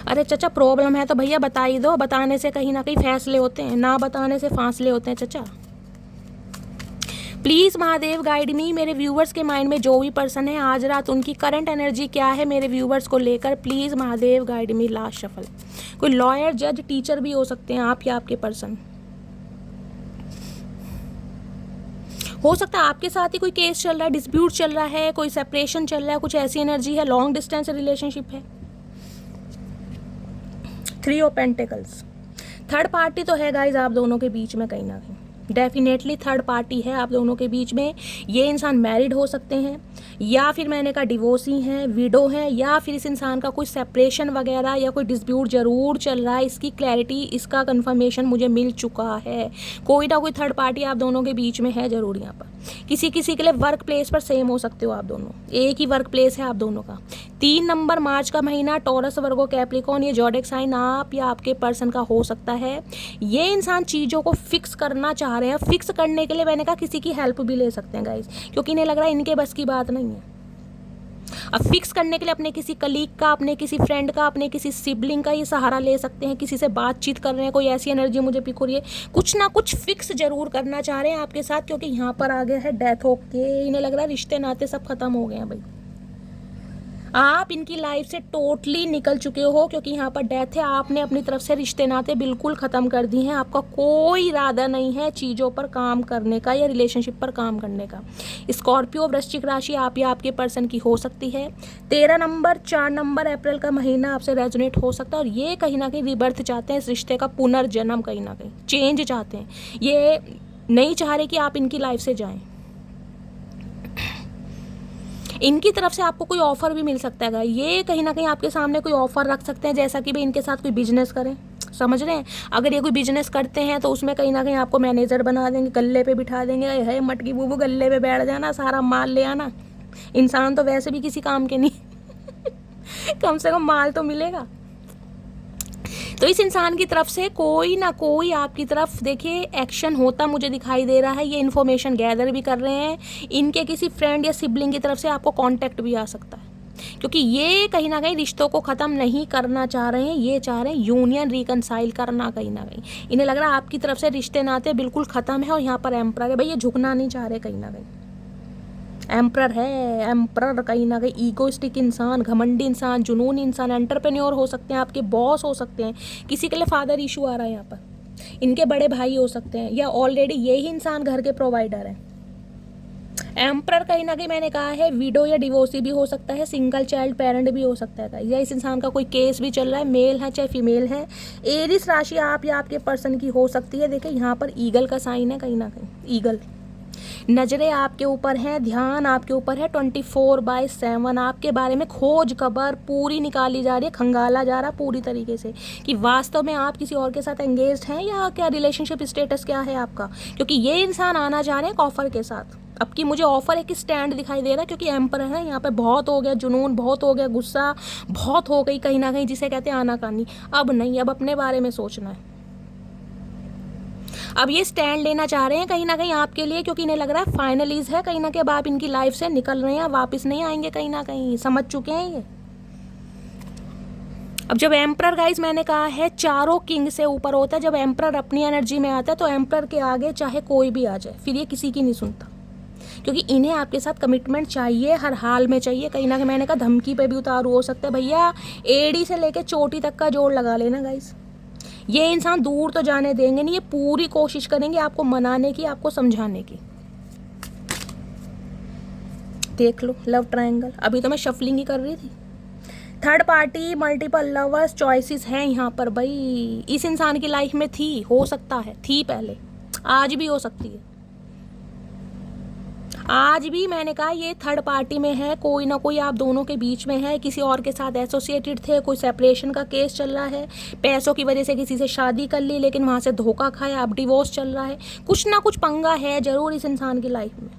अरे चचा प्रॉब्लम है तो भैया बता ही दो, बताने से कहीं ना कहीं फैसले होते हैं, ना बताने से फासले होते हैं चचा। प्लीज़ महादेव गाइड मी। मेरे व्यूवर्स के माइंड में जो भी पर्सन है, आज रात उनकी करंट एनर्जी क्या है मेरे व्यूवर्स को लेकर, please Mahadev guide me. Last shuffle, कोई लॉयर, जज, टीचर भी हो सकते हैं आप या आपके पर्सन। हो सकता है आपके साथ ही कोई केस चल रहा है, डिस्प्यूट चल रहा है, कोई सेपरेशन चल रहा है, कुछ ऐसी एनर्जी है, लॉन्ग डिस्टेंस रिलेशनशिप है। 3 ऑफ पेंटिकल्स, थर्ड पार्टी तो है गाइज आप दोनों के बीच में, कहीं ना कहीं डेफिनेटली थर्ड पार्टी है आप दोनों के बीच में। ये इंसान मैरिड हो सकते हैं, या फिर मैंने कहा डिवोर्सी हैं, विडो हैं, या फिर इस इंसान का कोई सेपरेशन वगैरह या कोई डिस्प्यूट ज़रूर चल रहा है। इसकी क्लैरिटी, इसका कंफर्मेशन मुझे मिल चुका है। कोई ना कोई थर्ड पार्टी आप दोनों के बीच में है ज़रूर यहाँ पर। किसी के लिए वर्क प्लेस पर सेम हो सकते हो आप दोनों, एक ही वर्क प्लेस है आप दोनों का। 3 नंबर मार्च का महीना, टॉरस, वर्गो, कैप्रिकॉर्न, ये ज़ोडिएक साइन आप या आपके पर्सन का हो सकता है। ये इंसान चीज़ों को फिक्स करना चाह रहे हैं। फिक्स करने के लिए मैंने कहा किसी की हेल्प भी ले सकते हैं गाइस, क्योंकि इन्हें लग रहा है इनके बस की बात नहीं है। अब फिक्स करने के लिए अपने किसी कलीग का, अपने किसी फ्रेंड का, अपने किसी सिबलिंग का ये सहारा ले सकते हैं। किसी से बातचीत कर रहे हैं, कोई ऐसी एनर्जी मुझे पिक हो रही है, कुछ ना कुछ फिक्स जरूर करना चाह रहे हैं आपके साथ, क्योंकि यहाँ पर आ गया है डेथ होके। इन्हें लग रहा है रिश्ते नाते सब खत्म हो गए हैं भाई, आप इनकी लाइफ से टोटली निकल चुके हो, क्योंकि यहाँ पर डेथ है। आपने अपनी तरफ से रिश्ते नाते बिल्कुल ख़त्म कर दिए हैं। आपका कोई इरादा नहीं है चीज़ों पर काम करने का या रिलेशनशिप पर काम करने का। स्कॉर्पियो, वृश्चिक राशि आप या आपके पर्सन की हो सकती है। 13 नंबर 4 नंबर अप्रैल का महीना आपसे रेजोनेट हो सकता है, और ये कहीं ना कहीं रिबर्थ चाहते हैं, इस रिश्ते का पुनर्जन्म, कहीं ना कहीं चेंज चाहते हैं। ये नहीं चाह रहे कि आप इनकी लाइफ से जाएं। इनकी तरफ से आपको कोई ऑफर भी मिल सकता है। ये कहीं ना कहीं आपके सामने कोई ऑफर रख सकते हैं, जैसा कि भाई इनके साथ कोई बिजनेस करें, समझ रहे हैं। अगर ये कोई बिजनेस करते हैं तो उसमें कहीं ना कहीं आपको मैनेजर बना देंगे, गल्ले पे बिठा देंगे। है मटकी बूबू गल्ले पे बैठ जाना, सारा माल ले आना। इंसान तो वैसे भी किसी काम के नहीं कम से कम माल तो मिलेगा। तो इस इंसान की तरफ से कोई ना कोई आपकी तरफ देखिए एक्शन होता मुझे दिखाई दे रहा है। ये इन्फॉर्मेशन गैदर भी कर रहे हैं। इनके किसी फ्रेंड या सिबलिंग की तरफ से आपको कांटेक्ट भी आ सकता है, क्योंकि ये कहीं ना कहीं रिश्तों को ख़त्म नहीं करना चाह रहे हैं। ये चाह रहे हैं यूनियन रिकनसाइल करना। कहीं ना कहीं इन्हें लग रहा है आपकी तरफ से रिश्ते नाते बिल्कुल ख़त्म है, और यहाँ पर एम्परर है भाई, ये झुकना नहीं चाह रहे। कहीं ना कहीं एम्परर है, एम्परर कहीं ना कहीं ईगोइस्टिक इंसान, घमंडी इंसान, जुनून इंसान, एंटरप्रेन्योर हो सकते हैं, आपके बॉस हो सकते हैं। किसी के लिए फादर इशू आ रहा है यहाँ पर, इनके बड़े भाई हो सकते हैं, या ऑलरेडी यही इंसान घर के प्रोवाइडर हैं। एम्परर कहीं ना कहीं मैंने कहा है विडो या डिवोर्सी भी हो सकता है, सिंगल चाइल्ड पेरेंट भी हो सकता है, या इस इंसान का कोई केस भी चल रहा है, मेल है चाहे फीमेल है। एरिस राशि आप या आपके पर्सन की हो सकती है। देखिए यहाँ पर ईगल का साइन है, कहीं ना कहीं ईगल नज़रें आपके ऊपर हैं, ध्यान आपके ऊपर है 24/7। आपके बारे में खोज खबर पूरी निकाली जा रही है, खंगाला जा रहा पूरी तरीके से कि वास्तव में आप किसी और के साथ एंगेज्ड हैं या क्या रिलेशनशिप स्टेटस क्या है आपका। क्योंकि ये इंसान आना चाह रहे हैं एक ऑफर के साथ। अब की मुझे ऑफर एक स्टैंड दिखाई दे रहा है, क्योंकि एम्पर है यहाँ पे। बहुत हो गया जुनून, बहुत हो गया गुस्सा, बहुत हो गई कहीं ना कहीं जिसे कहते हैं आनाकानी। अब नहीं, अब अपने बारे में सोचना है। अब ये स्टैंड लेना चाह रहे हैं कहीं ना कहीं आपके लिए, क्योंकि इन्हें लग रहा है फाइनलीज है कहीं ना कहीं। अब आप इनकी लाइफ से निकल रहे हैं, वापस नहीं आएंगे कहीं ना कहीं, समझ चुके हैं ये। अब जब एम्प्रर गाइज मैंने कहा है चारों किंग से ऊपर होता है, जब एम्प्रर अपनी एनर्जी में आता है तो एम्प्रर के आगे चाहे कोई भी आ जाए, फिर ये किसी की नहीं सुनता। क्योंकि इन्हें आपके साथ कमिटमेंट चाहिए, हर हाल में चाहिए कहीं ना कहीं। मैंने कहा धमकी पे भी उतारू हो सकता है भैया, एड़ी से लेके चोटी तक का जोड़ लगा लेना गाइज। ये इंसान दूर तो जाने देंगे नहीं, ये पूरी कोशिश करेंगे आपको मनाने की, आपको समझाने की। देख लो लव ट्रायंगल, अभी तो मैं शफलिंग ही कर रही थी। Third party, multiple lovers, choices हैं यहाँ पर भाई। इस इंसान की लाइफ में थी, हो सकता है थी पहले, आज भी हो सकती है। आज भी मैंने कहा ये थर्ड पार्टी में है, कोई ना कोई आप दोनों के बीच में है, किसी और के साथ एसोसिएटेड थे, कोई सेपरेशन का केस चल रहा है, पैसों की वजह से किसी से शादी कर ली लेकिन वहाँ से धोखा खाया, अब डिवोर्स चल रहा है। कुछ ना कुछ पंगा है जरूर इस इंसान की लाइफ में,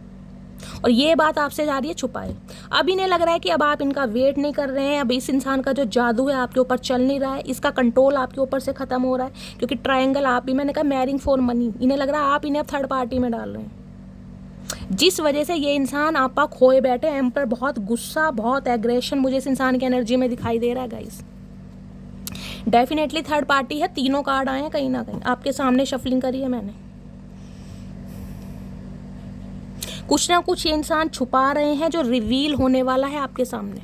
और ये बात आपसे जा रही है छुपाए। अब इन्हें लग रहा है कि अब आप इनका वेट नहीं कर रहे हैं, अब इस इंसान का जो जादू है आपके ऊपर चल नहीं रहा है, इसका कंट्रोल आपके ऊपर से खत्म हो रहा है। क्योंकि ट्रायंगल आप भी, मैंने कहा मैरिंग फॉर मनी, इन्हें लग रहा है आप इन्हें अब थर्ड पार्टी में डाल रहे हैं, जिस वजह से ये इंसान आपा खोए बैठे। एम्पर बहुत गुस्सा, बहुत एग्रेशन मुझे इस इंसान की एनर्जी में दिखाई दे रहा है गाइस। डेफिनेटली थर्ड पार्टी है, तीनों कार्ड आए हैं कहीं ना कहीं, आपके सामने शफलिंग करी है मैंने। कुछ ना कुछ ये इंसान छुपा रहे हैं जो रिवील होने वाला है आपके सामने।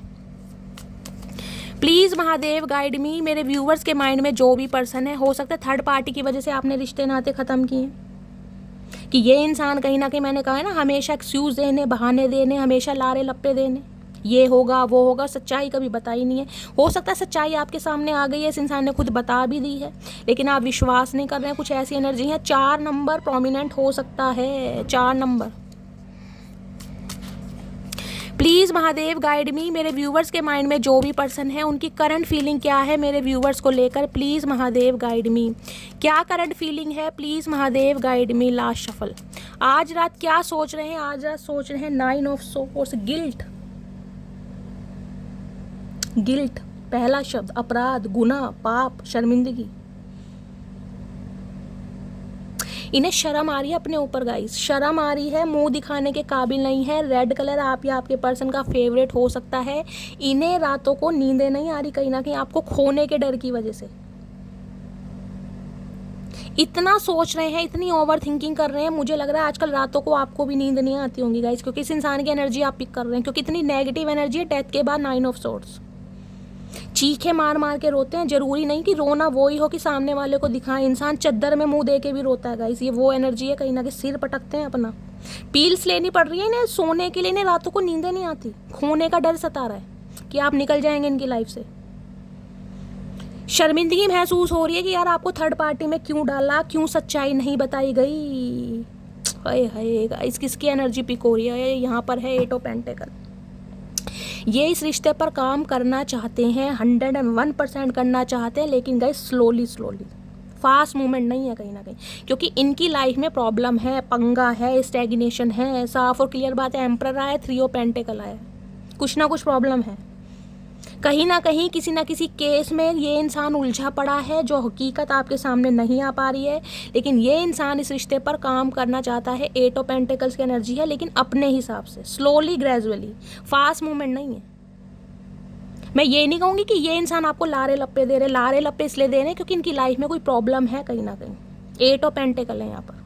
प्लीज़ महादेव गाइड मी। मेरे व्यूवर्स के माइंड में जो भी पर्सन है, हो सकता है थर्ड पार्टी की वजह से आपने रिश्ते नाते ख़त्म किए, कि ये इंसान कहीं ना कहीं, मैंने कहा है ना, हमेशा एक्सक्यूज़ देने, बहाने देने, हमेशा लारे लप्पे देने, ये होगा वो होगा, सच्चाई कभी बताई नहीं है। हो सकता है सच्चाई आपके सामने आ गई है, इस इंसान ने खुद बता भी दी है, लेकिन आप विश्वास नहीं कर रहे हैं। कुछ ऐसी एनर्जी है, 4 नंबर प्रोमिनेंट हो सकता है, 4 नंबर। प्लीज़ महादेव गाइड मी। मेरे व्यूवर्स के माइंड में जो भी पर्सन है उनकी करंट फीलिंग क्या है मेरे व्यूवर्स को लेकर, प्लीज़ महादेव गाइड मी। क्या करंट फीलिंग है, please Mahadev guide me. Last shuffle. आज रात क्या सोच रहे हैं, आज रात सोच रहे हैं 9 ऑफ सोर्स, गिल्ट। गिल्ट पहला शब्द, अपराध, गुनाह, पाप, शर्मिंदगी। इन्हें शर्म आ रही है अपने ऊपर गाइस, शर्म आ रही है, मुंह दिखाने के काबिल नहीं है। रेड कलर आप या आपके पर्सन का फेवरेट हो सकता है। इन्हें रातों को नींदें नहीं आ रही कहीं ना कहीं, आपको खोने के डर की वजह से। इतना सोच रहे हैं, इतनी ओवर थिंकिंग कर रहे हैं, मुझे लग रहा है आजकल रातों को आपको भी नींद नहीं आती होंगी गाइस, क्योंकि इस इंसान की एनर्जी आप पिक कर रहे हैं, क्योंकि इतनी नेगेटिव एनर्जी है। डेथ के बाद 9 ऑफ सोर्ड्स, चीखे मार मार के रोते हैं। जरूरी नहीं कि रोना वो ही हो कि सामने वाले को दिखाएं, इंसान चद्दर में मुंह दे के भी रोता है गाइस। ये वो एनर्जी है, कहीं ना कहीं सिर पटकते हैं अपना। पील्स लेनी पड़ रही है इन्हें सोने के लिए, इन्हें रातों को नींदें नहीं आती, खोने का डर सता रहा है कि आप निकल जाएंगे इनकी लाइफ से। शर्मिंदगी महसूस हो रही है कि यार आपको थर्ड पार्टी में क्यों डाला, क्यों सच्चाई नहीं बताई गई। हाय हाय गाइस, किसकी एनर्जी पिक हो रही है, यहाँ पर है 8 ऑफ पेंटिकल। ये इस रिश्ते पर काम करना चाहते हैं, 101% करना चाहते हैं, लेकिन guys slowly slowly, fast movement नहीं है कहीं ना कहीं, क्योंकि इनकी लाइफ में प्रॉब्लम है, पंगा है, स्टैग्नेशन है। साफ और क्लियर बात है, एम्परर आया, 3 ऑफ पेंटिकल आया, कुछ ना कुछ प्रॉब्लम है कहीं ना कहीं। किसी ना किसी केस में ये इंसान उलझा पड़ा है, जो हकीकत आपके सामने नहीं आ पा रही है, लेकिन ये इंसान इस रिश्ते पर काम करना चाहता है। 8 ऑफ पेंटिकल्स की एनर्जी है, लेकिन अपने हिसाब से, स्लोली ग्रेजुअली, फास्ट मूवमेंट नहीं है। मैं ये नहीं कहूँगी कि ये इंसान आपको लारे लप्पे दे रहे, लारे लप्पे इसलिए दे रहे हैं क्योंकि इनकी लाइफ में कोई प्रॉब्लम है कहीं ना कहीं। 8 ऑफ पेंटिकल है यहाँ पर।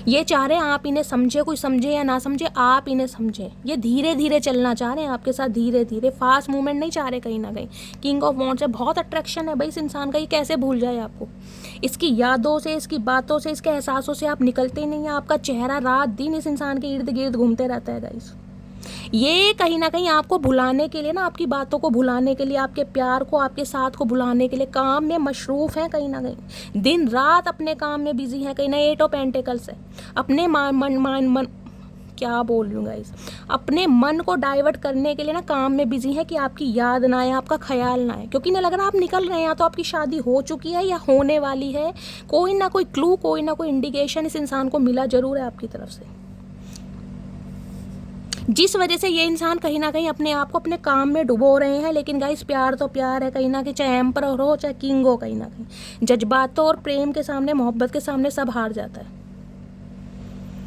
ये चाह रहे हैं आप इन्हें समझे, कोई समझे या ना समझे, आप इन्हें समझे। ये धीरे धीरे चलना चाह रहे हैं आपके साथ, धीरे धीरे, फास्ट मूवमेंट नहीं चाह रहे कहीं ना कहीं। किंग ऑफ वॉन्ड्स है, बहुत अट्रैक्शन है भाई इस इंसान का, ये कैसे भूल जाए आपको। इसकी यादों से, इसकी बातों से, इसके एहसासों से आप निकलते ही नहीं हैं। आपका चेहरा रात दिन इस इंसान के इर्द गिर्द घूमते रहता है गाइस। ये कहीं ना कहीं आपको भुलाने के लिए ना, आपकी बातों को भुलाने के लिए, आपके प्यार को, आपके साथ को भुलाने के लिए काम में मशरूफ़ हैं, कहीं ना कहीं दिन रात अपने काम में बिजी हैं। कहीं ना 8 ऑफ पेंटिकल्स है, अपने मन क्या बोल रही हूँ गाइस, अपने मन को डाइवर्ट करने के लिए ना काम में बिजी है कि आपकी याद ना आए, आपका ख्याल ना आए। क्योंकि नहीं लग रहा आप निकल रहे हैं, या तो आपकी शादी हो चुकी है या होने वाली है। कोई ना कोई क्लू, कोई ना कोई इंडिकेशन इस इंसान को मिला जरूर है आपकी तरफ से, जिस वजह से ये इंसान कहीं ना कहीं अपने आप को अपने काम में डुबो रहे हैं। लेकिन गाइस प्यार तो प्यार है कहीं ना कहीं, चाहे एम्परर हो चाहे किंग हो, कहीं ना कहीं जज्बातों और प्रेम के सामने, मोहब्बत के सामने सब हार जाता है।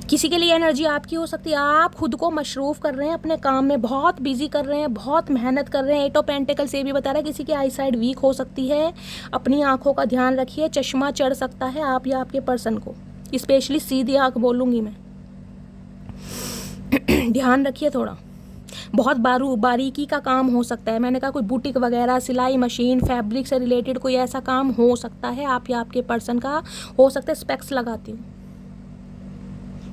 किसी के लिए एनर्जी आपकी हो सकती है, आप खुद को मशरूफ़ कर रहे हैं, अपने काम में बहुत बिजी कर रहे हैं, बहुत मेहनत कर रहे हैं। 8 ऑफ पेंटिकल्स ये भी बता रहा है किसी की आई साइड वीक हो सकती है, अपनी आंखों का ध्यान रखिए, चश्मा चढ़ सकता है आप या आपके पर्सन को, स्पेशली सीधी आंख बोलूँगी मैं, ध्यान रखिए थोड़ा। बहुत बारीकी का काम हो सकता है, मैंने कहा कोई बुटीक वगैरह, सिलाई मशीन, फैब्रिक से रिलेटेड कोई ऐसा काम हो सकता है आप या आपके पर्सन का। हो सकता है स्पेक्स लगाती हूँ।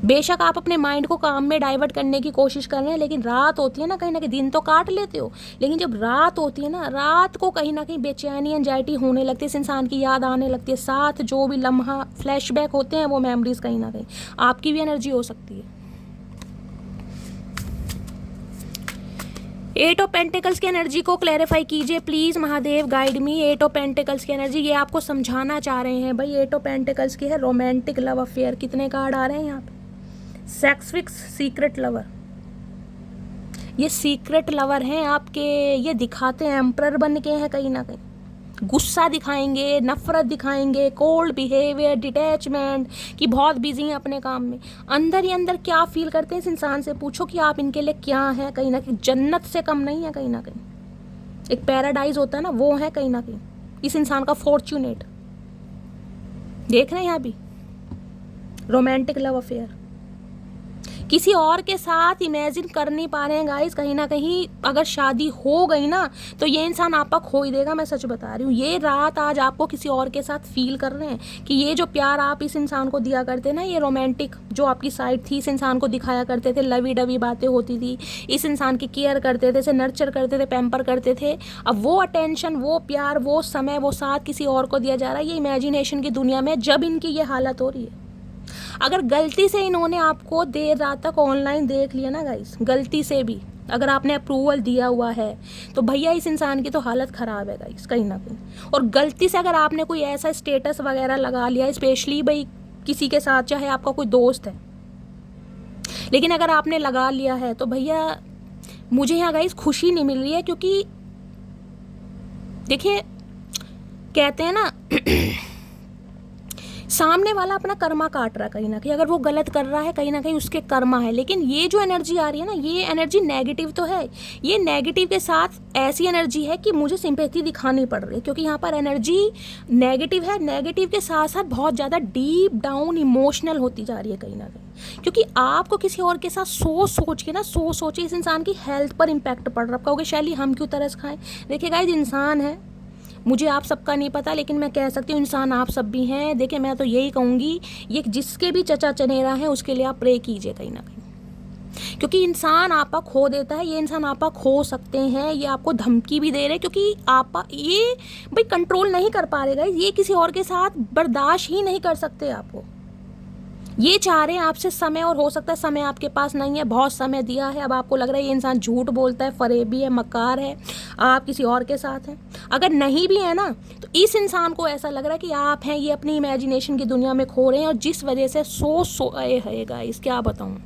बेशक आप अपने माइंड को काम में डाइवर्ट करने की कोशिश कर रहे हैं, लेकिन रात होती है ना कहीं दिन तो काट लेते हो, लेकिन जब रात होती है ना, रात को कहीं ना कहीं बेचैनी, एंजाइटी होने लगती है, इस इंसान की याद आने लगती है, साथ जो भी लम्हा फ्लैशबैक होते हैं वो मेमोरीज कहीं ना कहीं आपकी भी एनर्जी हो सकती है। 8 ऑफ पेंटिकल्स की एनर्जी को क्लैरिफाई कीजिए please, Mahadev guide me. 8 of pentacles की एनर्जी ये आपको समझाना चाह रहे हैं भाई। 8 ऑफ पेंटिकल्स की है रोमांटिक लव अफेयर, कितने कार्ड आ रहे हैं यहाँ पे, सेक्स फिक्स, सीक्रेट लवर। ये सीक्रेट लवर हैं आपके, ये दिखाते हैं एम्परर बन के हैं कहीं ना कहीं, गुस्सा दिखाएंगे, नफरत दिखाएंगे, कोल्ड बिहेवियर, डिटैचमेंट, कि बहुत बिजी हैं अपने काम में। अंदर ही अंदर क्या फील करते हैं इस इंसान से पूछो कि आप इनके लिए क्या हैं, कहीं ना कहीं जन्नत से कम नहीं है, कहीं ना कहीं एक पैराडाइज होता है ना, वो है कहीं ना कहीं इस इंसान का फॉर्च्यूनेट। देख रहे हैं यहाँ भी रोमांटिक लव अफेयर, किसी और के साथ इमेजिन कर नहीं पा रहे हैं गाइस। कहीं ना कहीं अगर शादी हो गई ना तो ये इंसान आपका खो ही देगा, मैं सच बता रही हूँ। ये रात आज आपको किसी और के साथ फील कर रहे हैं कि ये जो प्यार आप इस इंसान को दिया करते ना, ये रोमांटिक जो आपकी साइड थी, इस इंसान को दिखाया करते थे, लवी डवी बातें होती थी, इस इंसान की केयर करते थे, इसे नर्चर करते थे, पैम्पर करते थे, अब वो अटेंशन, वो प्यार, वो समय, वो साथ किसी और को दिया जा रहा है। ये इमेजिनेशन की दुनिया में जब इनकी ये हालत हो रही है, अगर गलती से इन्होंने आपको देर रात तक ऑनलाइन देख लिया ना गाइस, गलती से भी अगर आपने अप्रूवल दिया हुआ है तो भैया इस इंसान की तो हालत ख़राब है गाइस कहीं ना कहीं। और गलती से अगर आपने कोई ऐसा स्टेटस वगैरह लगा लिया, स्पेशली भाई किसी के साथ, चाहे आपका कोई दोस्त है, लेकिन अगर आपने लगा लिया है तो भैया मुझे यहाँ गाइस खुशी नहीं मिल रही है। क्योंकि देखिए कहते हैं ना सामने वाला अपना कर्मा काट रहा है कहीं ना कहीं, अगर वो गलत कर रहा है कहीं ना कहीं उसके कर्मा है। लेकिन ये जो एनर्जी आ रही है ना, ये एनर्जी नेगेटिव तो है, ये नेगेटिव के साथ ऐसी एनर्जी है कि मुझे सिंपैथी दिखानी पड़ रही है, क्योंकि यहाँ पर एनर्जी नेगेटिव है। नेगेटिव के साथ साथ बहुत ज़्यादा डीप डाउन इमोशनल होती जा रही है कहीं ना कहीं, क्योंकि आपको किसी और के साथ सोच के ना, सोचे इस इंसान की हेल्थ पर इम्पैक्ट पड़ रहा है। आप कहोगे शैली हम क्यों तरस खाएं? देखिए गाइस, इंसान है, मुझे आप सबका नहीं पता, लेकिन मैं कह सकती हूँ इंसान आप सब भी हैं। देखिए मैं तो यही कहूँगी, ये जिसके भी चचा चनेरा है उसके लिए आप प्रे कीजिए कहीं ना कहीं, क्योंकि इंसान आपा खो देता है, ये इंसान आपा खो सकते हैं, ये आपको धमकी भी दे रहे, क्योंकि आपा ये भाई कंट्रोल नहीं कर पा रहे गाइस, ये किसी और के साथ बर्दाश्त ही नहीं कर सकते आपको। ये चाह रहे हैं आपसे समय, और हो सकता है समय आपके पास नहीं है, बहुत समय दिया है, अब आपको लग रहा है ये इंसान झूठ बोलता है, फरेबी है, मकार है, आप किसी और के साथ हैं। अगर नहीं भी है ना तो इस इंसान को ऐसा लग रहा है कि आप हैं, ये अपनी इमेजिनेशन की दुनिया में खो रहे हैं, और जिस वजह से है गाइस, क्या बताऊँ,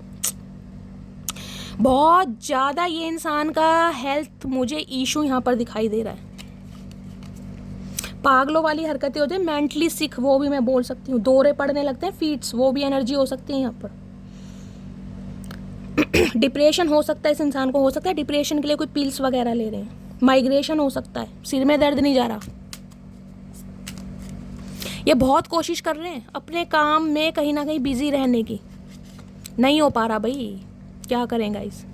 बहुत ज़्यादा ये इंसान का हेल्थ मुझे इशू यहाँ पर दिखाई दे रहा है। पागलों वाली हरकतें होती है, मेंटली सिक वो भी मैं बोल सकती हूँ, दौरे पड़ने लगते हैं, फीट्स, वो भी एनर्जी हो सकती है यहाँ पर। डिप्रेशन हो सकता है इस इंसान को, हो सकता है डिप्रेशन के लिए कोई पिल्स वगैरह ले रहे हैं, माइग्रेशन हो सकता है, सिर में दर्द नहीं जा रहा। ये बहुत कोशिश कर रहे हैं अपने काम में कहीं ना कहीं बिजी रहने की, नहीं हो पा रहा भाई, क्या करें गाइस।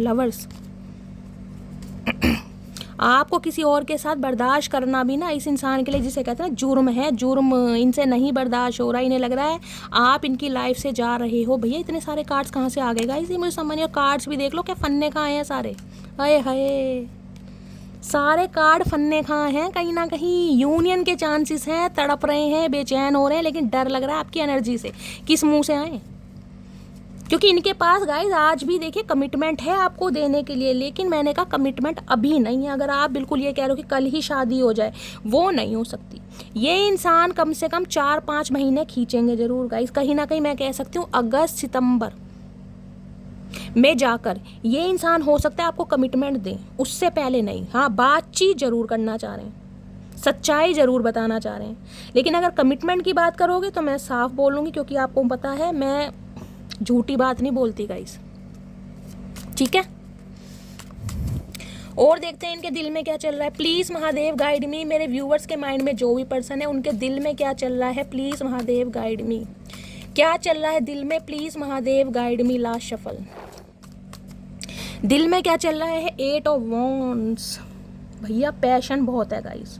लवर्स आपको किसी और के साथ बर्दाश्त करना भी ना इस इंसान के लिए, जिसे कहते हैं ना जुर्म है, जुर्म इनसे नहीं बर्दाश्त हो रहा, इन्हें लग रहा है आप इनकी लाइफ से जा रहे हो। भैया इतने सारे कार्ड्स कहाँ से आ गए गाइस, ये मुझे समझ नहीं। कार्ड्स भी देख लो क्या फन्ने कहाँ हैं सारे, हाय हाय सारे कार्ड फन्ने कहाँ हैं। कहीं ना कहीं यूनियन के चांसेस हैं, तड़प रहे हैं, बेचैन हो रहे हैं, लेकिन डर लग रहा है आपकी एनर्जी से किस मुंह से आए, क्योंकि इनके पास गाइस आज भी देखिए कमिटमेंट है आपको देने के लिए, लेकिन मैंने कहा कमिटमेंट अभी नहीं है। अगर आप बिल्कुल ये कह रहे हो कि कल ही शादी हो जाए, वो नहीं हो सकती। ये इंसान कम से कम 4-5 महीने खींचेंगे जरूर गाइस, कहीं ना कहीं मैं कह सकती हूँ अगस्त सितंबर में जाकर ये इंसान हो सकता है आपको कमिटमेंट दें, उससे पहले नहीं। हाँ, बातचीत जरूर करना चाह रहे हैं, सच्चाई ज़रूर बताना चाह रहे हैं, लेकिन अगर कमिटमेंट की बात करोगे तो मैं साफ बोलूँगी, क्योंकि आपको पता है मैं झूठी बात नहीं बोलती गाइस, ठीक है। और देखते हैं इनके दिल में क्या चल रहा है। प्लीज़ महादेव गाइड मी, मेरे व्यूवर्स के माइंड में जो भी पर्सन है उनके दिल में क्या चल रहा है, प्लीज़ महादेव गाइड मी, क्या चल रहा है दिल में, please Mahadev guide me. Last shuffle, दिल में क्या चल रहा है, 8 ऑफ वॉन्ड्स। भैया पैशन बहुत है गाइस।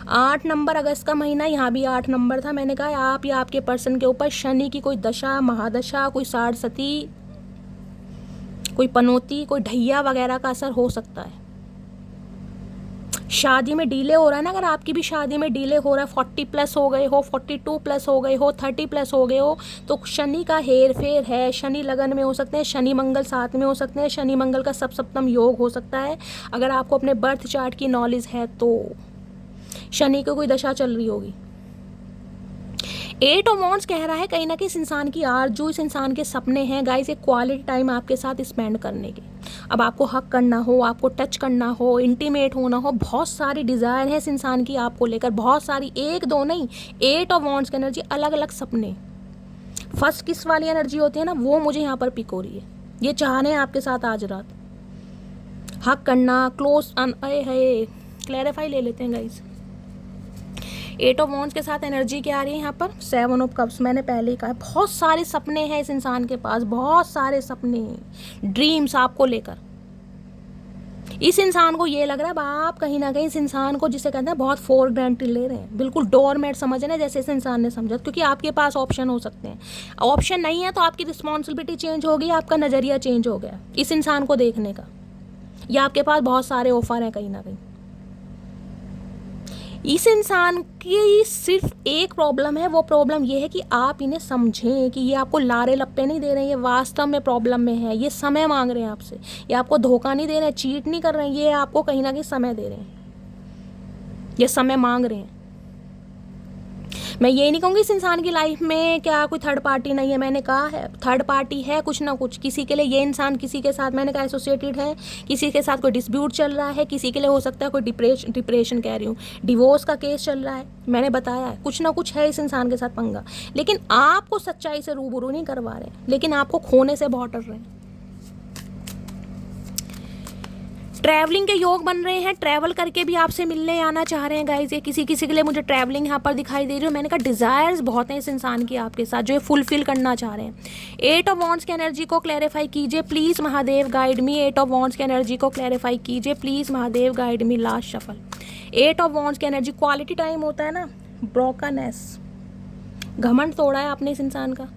8 नंबर अगस्त का महीना, यहाँ भी 8 नंबर था। मैंने कहा आप या आपके पर्सन के ऊपर शनि की कोई दशा, महादशा, कोई साढ़सती, कोई पनौती, कोई ढैया वगैरह का असर हो सकता है। शादी में डीले हो रहा है ना, अगर आपकी भी शादी में डीले हो रहा है, 40 प्लस हो गए हो, 42 प्लस हो गए हो, 30 प्लस हो गए हो, तो शनि का हेर फेर है। शनि लगन में हो सकते हैं, शनि मंगल साथ में हो सकते हैं, शनि मंगल का सप्तम योग हो सकता है। अगर आपको अपने बर्थ चार्ट की नॉलेज है तो शनि को कोई दशा चल रही होगी। 8 ऑफ वॉन्ड्स कह रहा है कहीं ना कहीं इस इंसान की आरज़ू, इस इंसान के सपने हैं गाइस, एक क्वालिटी टाइम आपके साथ स्पेंड करने के। अब आपको हक करना हो, आपको टच करना हो, इंटीमेट होना हो, बहुत सारी डिज़ायर है इस इंसान की आपको लेकर, बहुत सारी, एक दो नहीं, 8 ऑफ वॉन्ड्स की एनर्जी, अलग अलग सपने। फर्स्ट किस वाली एनर्जी होती है ना, वो मुझे यहाँ पर पिक हो रही है। ये चाह रहे हैं आपके साथ आज रात हक करना, क्लोज, है क्लैरिफाई ले लेते हैं गाइस। 8 ऑफ वॉन्ड्स के साथ एनर्जी क्या आ रही है यहाँ पर, 7 ऑफ कप्स। मैंने पहले ही कहा बहुत सारे सपने हैं इस इंसान के पास, बहुत सारे सपने, ड्रीम्स आपको लेकर। इस इंसान को ये लग रहा है आप कहीं ना कहीं इस इंसान को, जिसे कहते हैं बहुत फॉर ग्रांटेड ले रहे हैं, बिल्कुल डोरमेट समझ रहे हैं, जैसे इस इंसान ने समझा, क्योंकि आपके पास ऑप्शन हो सकते हैं। ऑप्शन नहीं है तो आपकी रिस्पॉन्सिबिलिटी चेंज हो गई, आपका नज़रिया चेंज हो गया इस इंसान को देखने का, या आपके पास बहुत सारे ऑफर हैं कहीं ना कहीं। इस इंसान की सिर्फ एक प्रॉब्लम है, वो प्रॉब्लम ये है कि आप इन्हें समझें कि ये आपको लारे लप्पे नहीं दे रहे हैं, ये वास्तव में प्रॉब्लम में है, ये समय मांग रहे हैं आपसे, ये आपको धोखा नहीं दे रहे हैं, चीट नहीं कर रहे हैं, ये आपको कहीं ना कहीं समय दे रहे हैं, ये समय मांग रहे हैं। मैं ये नहीं कहूँगी इस इंसान की लाइफ में क्या कोई थर्ड पार्टी नहीं है, मैंने कहा है थर्ड पार्टी है कुछ ना कुछ, किसी के लिए ये इंसान किसी के साथ, मैंने कहा एसोसिएटेड है, किसी के साथ कोई डिस्प्यूट चल रहा है, किसी के लिए हो सकता है कोई डिप्रेशन कह रही हूँ, डिवोर्स का केस चल रहा है, मैंने बताया है कुछ ना कुछ है इस इंसान के साथ पंगा, लेकिन आपको सच्चाई से रूबरू नहीं करवा रहे, लेकिन आपको खोने से बहुत डर रहे हैं। ट्रैवलिंग के योग बन रहे हैं, ट्रैवल करके भी आपसे मिलने आना चाह रहे हैं गाइज, ये किसी किसी के लिए मुझे ट्रैवलिंग यहाँ पर दिखाई दे रही है। मैंने कहा डिज़ायर्स बहुत हैं इस इंसान की आपके साथ, जो ये फुलफिल करना चाह रहे हैं। 8 ऑफ वॉन्ड्स की एनर्जी को क्लैरिफाई कीजिए please Mahadev guide me, 8 of wands की एनर्जी को क्लैरिफाई कीजिए please Mahadev guide me. Last shuffle, 8 of wands की एनर्जी, क्वालिटी टाइम होता है ना, ब्रोकननेस, घमंड तोड़ा है आपने इस इंसान का,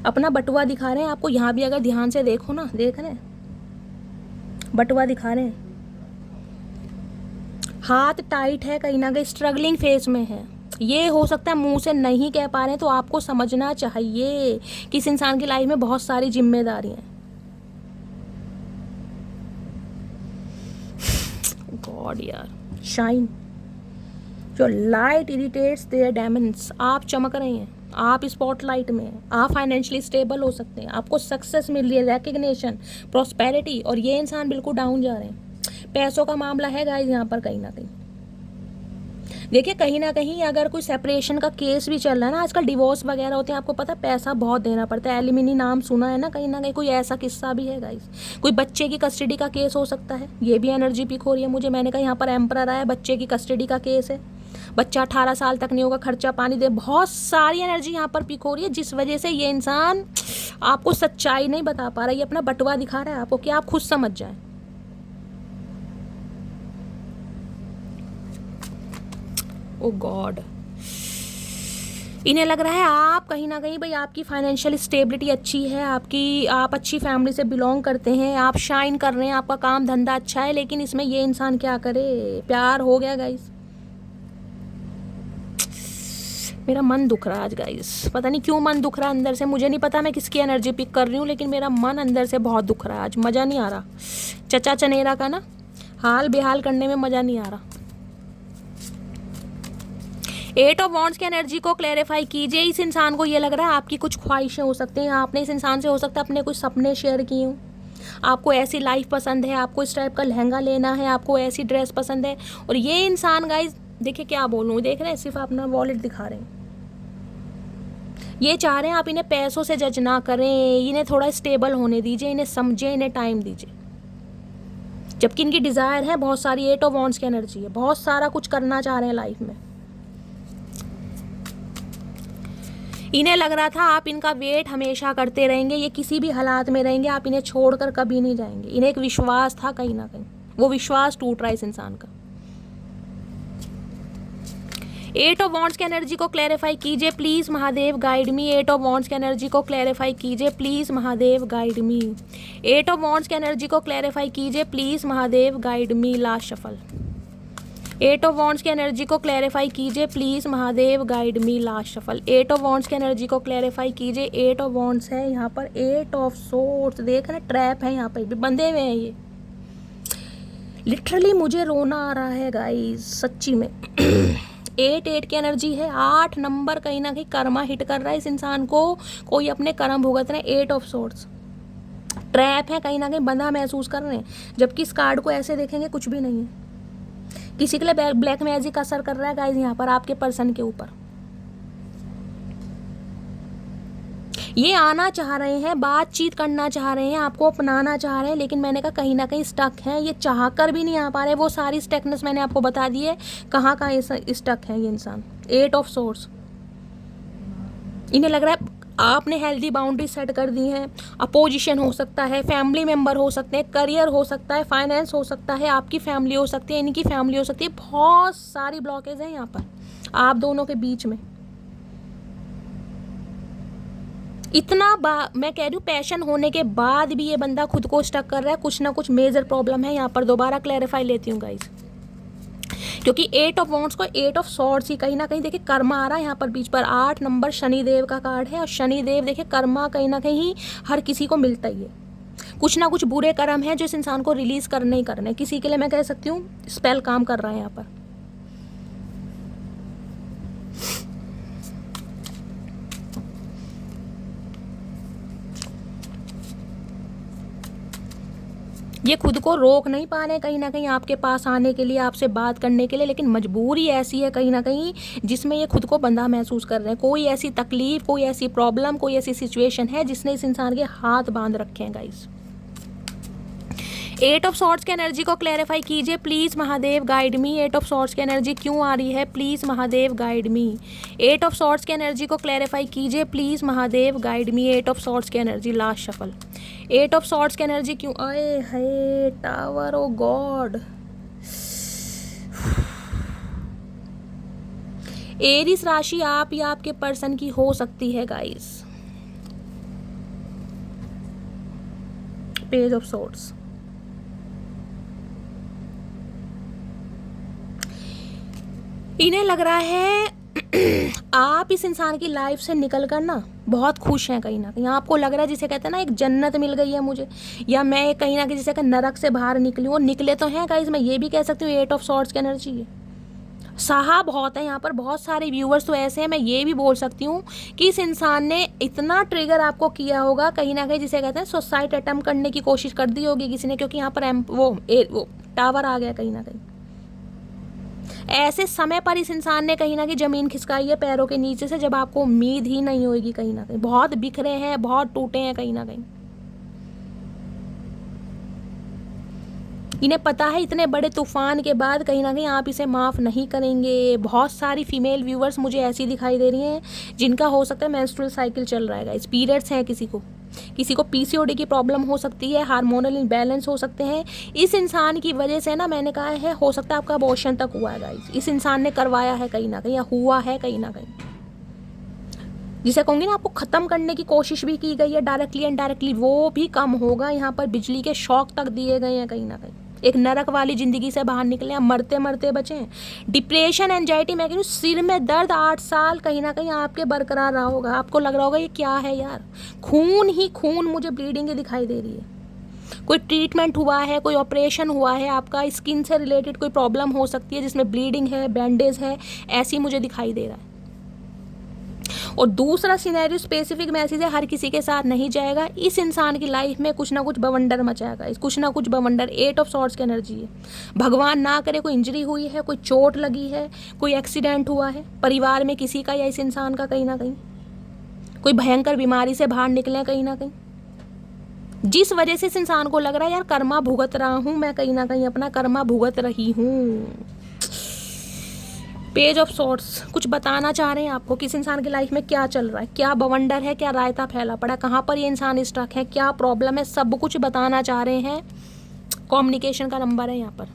अपना बटुआ दिखा रहे हैं आपको, यहाँ भी अगर ध्यान से देखो ना, देख रहे हैं बटुआ दिखा रहे हैं, हाथ टाइट है, कहीं ना कहीं स्ट्रगलिंग फेज में है। ये हो सकता है मुंह से नहीं कह पा रहे हैं, तो आपको समझना चाहिए कि इस इंसान की लाइफ में बहुत सारी जिम्मेदारी हैं। गॉड यार, शाइन, जो लाइट इरिटेट्स देयर डायमंड्स, आप चमक रहे हैं, आप स्पॉटलाइट में हैं, आप फाइनेंशियली स्टेबल हो सकते हैं, आपको सक्सेस मिल रही है, रिकग्निशन, प्रॉस्पेरिटी, और ये इंसान बिल्कुल डाउन जा रहे हैं। पैसों का मामला है गाइस यहाँ पर कहीं ना कहीं। देखिए कहीं ना कहीं अगर कोई सेपरेशन का केस भी चल रहा है ना, आजकल डिवोर्स वगैरह होते हैं, आपको पता है पैसा बहुत देना पड़ता है, एलिमिनी नाम सुना है ना कहीं कोई ऐसा किस्सा भी है गाइस। कोई बच्चे की कस्टडी का केस हो सकता है, ये भी एनर्जी पिक हो रही है मुझे। मैंने कहा यहाँ पर एम्परर आया, बच्चे की कस्टडी का केस है, बच्चा 18 साल तक नहीं होगा, खर्चा पानी दे, बहुत सारी एनर्जी यहाँ पर पिक हो रही है, जिस वजह से ये इंसान आपको सच्चाई नहीं बता पा रहा है, ये अपना बटुआ दिखा रहा है आपको कि आप खुद समझ जाएं। ओ गॉड, इन्हें लग रहा है आप कहीं ना कहीं, भाई आपकी फाइनेंशियल स्टेबिलिटी अच्छी है, आप अच्छी फैमिली से बिलोंग करते हैं, आप शाइन कर रहे हैं, आपका काम धंधा अच्छा है, लेकिन इसमें ये इंसान क्या करे, प्यार हो गया गाइस। मेरा मन दुख रहा है आज गाइस, पता नहीं क्यों मन दुख रहा है अंदर से, मुझे नहीं पता मैं किसकी एनर्जी पिक कर रही हूँ, लेकिन मेरा मन अंदर से बहुत दुख रहा है आज, मज़ा नहीं आ रहा। चचा चनेरा का ना हाल बेहाल करने में मज़ा नहीं आ रहा। 8 ऑफ वॉन्ड्स की एनर्जी को क्लैरिफाई कीजिए। इस इंसान को ये लग रहा है आपकी कुछ ख्वाहिशें हो सकती हैं, आपने इस इंसान से हो सकता है अपने कुछ सपने शेयर किए हों, आपको ऐसी लाइफ पसंद है, आपको इस टाइप का लहंगा लेना है, आपको ऐसी ड्रेस पसंद है, और ये इंसान गाइस देखिए क्या बोलूँ, देख रहे हैं सिर्फ अपना वॉलेट दिखा रहे हैं, ये चाह रहे हैं आप इन्हें पैसों से जज ना करें, इन्हें थोड़ा स्टेबल होने दीजिए, इन्हें समझें, इन्हें टाइम दीजिए, जबकि इनकी डिज़ायर है बहुत सारी। 8 ऑफ वॉन्ड्स की एनर्जी है, बहुत सारा कुछ करना चाह रहे हैं लाइफ में। इन्हें लग रहा था आप इनका वेट हमेशा करते रहेंगे, ये किसी भी हालात में रहेंगे, आप इन्हें छोड़कर कभी नहीं जाएंगे। इन्हें एक विश्वास था कहीं ना कहीं, वो विश्वास टूट रहा है इस इंसान का। 8 ऑफ वॉन्ड्स की एनर्जी को क्लैरिफाई कीजिए please, Mahadev guide me. 8 of wands की एनर्जी को क्लैरिफाई कीजिए please, Mahadev guide me. 8 of wands की एनर्जी को क्लैरिफाई कीजिए please, Mahadev guide me. Last shuffle. 8 of wands की एनर्जी को क्लैरिफाई कीजिए please, Mahadev guide me. Last shuffle. 8 of wands की एनर्जी को क्लैरिफाई कीजिए। 8 ऑफ वॉन्ड्स है यहाँ पर, 8 ऑफ सोर्ड्स, देख रहे ट्रैप है यहाँ पर भी बंधे हुए हैं ये। लिटरली मुझे रोना आ रहा है गाइस सच्ची में। 8 की एनर्जी है, 8 नंबर कहीं ना कहीं कर्मा हिट कर रहा है इस इंसान को, कोई अपने कर्म भुगत रहे हैं। 8 ऑफ सोर्ड्स ट्रैप है, कहीं ना कहीं बंधा महसूस कर रहे हैं, जबकि इस कार्ड को ऐसे देखेंगे कुछ भी नहीं है। किसी के लिए ब्लैक मैजिक असर कर रहा है गाइस यहाँ पर आपके पर्सन के ऊपर। ये आना चाह रहे हैं, बातचीत करना चाह रहे हैं, आपको अपनाना चाह रहे हैं, लेकिन मैंने कहा कहीं ना कहीं स्टक हैं, ये चाह कर भी नहीं आ पा रहे। वो सारी स्टकनेस मैंने आपको बता दी है कहाँ कहाँ स्टक है ये इंसान। 8 ऑफ सोर्स, इन्हें लग रहा है आपने हेल्दी बाउंड्री सेट कर दी हैं। अपोजिशन हो सकता है, फैमिली मेंबर हो सकते हैं, करियर हो सकता है, फाइनेंस हो सकता है, आपकी फैमिली हो सकती है, इनकी फैमिली हो सकती है, बहुत सारी ब्लॉकेज है यहाँ पर आप दोनों के बीच में। इतना मैं कह रही हूँ पैशन होने के बाद भी ये बंदा खुद को स्टक कर रहा है, कुछ ना कुछ मेजर प्रॉब्लम है यहाँ पर। दोबारा क्लैरिफाई लेती हूँ गाइस, क्योंकि 8 ऑफ वॉन्ड्स को 8 ऑफ सॉर्ड्स ही कहीं ना कहीं देखिए कर्मा आ रहा है यहाँ पर बीच पर। 8 नंबर शनिदेव का कार्ड है, और शनिदेव देखिए कर्मा कहीं ना कहीं हर किसी को मिलता ही है। कुछ ना कुछ बुरे कर्म है जो इस इंसान को रिलीज करने ही करने। किसी के लिए मैं कह सकती हूँ स्पेल काम कर रहा है यहाँ पर। ये खुद को रोक नहीं पा रहे कहीं ना कहीं आपके पास आने के लिए, आपसे बात करने के लिए, लेकिन मजबूरी ऐसी है कहीं ना कहीं जिसमें ये खुद को बंधा महसूस कर रहे हैं। कोई ऐसी तकलीफ, कोई ऐसी प्रॉब्लम, कोई ऐसी सिचुएशन है जिसने इस इंसान के हाथ बांध रखे हैं गाइस। 8 ऑफ सॉर्ड्स की एनर्जी को क्लैरिफाई कीजिए please, Mahadev guide me. 8 of swords की एनर्जी क्यों आ रही है please, Mahadev guide me. 8 of swords की एनर्जी को क्लैरिफाई कीजिए please, Mahadev guide me. 8 of swords की energy. Last shuffle. 8 of swords की एनर्जी क्यों आए है टावर, ओ गॉड। एरीज राशि आप या आपके पर्सन की हो सकती है गाइस। पेज ऑफ सॉर्ड्स, इन्हें लग रहा है आप इस इंसान की लाइफ से निकल कर ना बहुत खुश हैं कहीं ना कहीं। आपको लग रहा है जिसे कहते हैं ना एक जन्नत मिल गई है मुझे, या मैं कहीं ना कहीं जिसे कहते नरक से बाहर निकली हूँ। निकले तो हैं गाइस, मैं ये भी कह सकती हूँ 8 ऑफ सॉर्ड्स की एनर्जी है। साहा बहुत है यहाँ पर, बहुत सारे व्यूअर्स तो ऐसे हैं, मैं ये भी बोल सकती हूँ कि इस इंसान ने इतना ट्रिगर आपको किया होगा कहीं ना कहीं जिसे कहते हैं सुसाइड अटेम्प्ट करने की कोशिश कर दी होगी किसी ने, क्योंकि यहाँ पर वो टावर आ गया कहीं ना कहीं। ऐसे समय पर इस इंसान ने कहीं ना कहीं ज़मीन खिसकाई है पैरों के नीचे से, जब आपको उम्मीद ही नहीं होगी कहीं ना कहीं। बहुत बिखरे हैं, बहुत टूटे हैं कहीं ना कहीं। इन्हें पता है इतने बड़े तूफान के बाद कहीं ना कहीं आप इसे माफ़ नहीं करेंगे। बहुत सारी फीमेल व्यूवर्स मुझे ऐसी दिखाई दे रही हैं जिनका हो सकता है मेंस्ट्रुअल साइकिल चल रहा है गाइस, पीरियड्स हैं, किसी को पीसीओडी की प्रॉब्लम हो सकती है, हार्मोनल इम्बैलेंस हो सकते हैं। इस इंसान की वजह से ना, मैंने कहा है, हो सकता है आपका अबॉर्शन तक हुआ है गाइस, इस इंसान ने करवाया है कहीं ना कहीं, या हुआ है कहीं ना कहीं, जिसे कहूँगी ना आपको ख़त्म करने की कोशिश भी की गई है डायरेक्टली एंड डायरेक्टली, वो भी कम होगा। यहाँ पर बिजली के शॉक तक दिए गए हैं कहीं ना कहीं। एक नरक वाली ज़िंदगी से बाहर निकले हैं, मरते मरते बचे हैं। डिप्रेशन, एंजाइटी, मैं कह रही हूँ सिर में दर्द 8 साल कहीं ना कहीं आपके बरकरार रहा होगा। आपको लग रहा होगा ये क्या है यार, खून ही खून, मुझे ब्लीडिंग ही दिखाई दे रही है। कोई ट्रीटमेंट हुआ है, कोई ऑपरेशन हुआ है, आपका स्किन से रिलेटेड कोई प्रॉब्लम हो सकती है जिसमें ब्लीडिंग है, बैंडेज है, ऐसी मुझे दिखाई दे रहा है। और दूसरा सिनेरियो स्पेसिफिक मैसेज है, हर किसी के साथ नहीं जाएगा। इस इंसान की लाइफ में कुछ ना कुछ बवंडर मचाएगा, कुछ ना कुछ बवंडर। 8 ऑफ सॉर्ड्स की एनर्जी है। भगवान ना करे कोई इंजरी हुई है, कोई चोट लगी है, कोई एक्सीडेंट हुआ है परिवार में किसी का या इस इंसान का, कहीं ना कहीं कोई भयंकर बीमारी से बाहर निकले कहीं ना कहीं, जिस वजह से इस इंसान को लग रहा है यार कर्मा भुगत रहा हूँ मैं, कहीं ना कहीं अपना कर्मा भुगत रही हूँ। पेज ऑफ सॉर्ट्स कुछ बताना चाह रहे हैं आपको, किस इंसान की लाइफ में क्या चल रहा है, क्या बवंडर है, क्या रायता फैला पड़ा, कहाँ पर ये इंसान स्टक है, क्या प्रॉब्लम है, सब कुछ बताना चाह रहे हैं। कम्युनिकेशन का नंबर है यहाँ पर।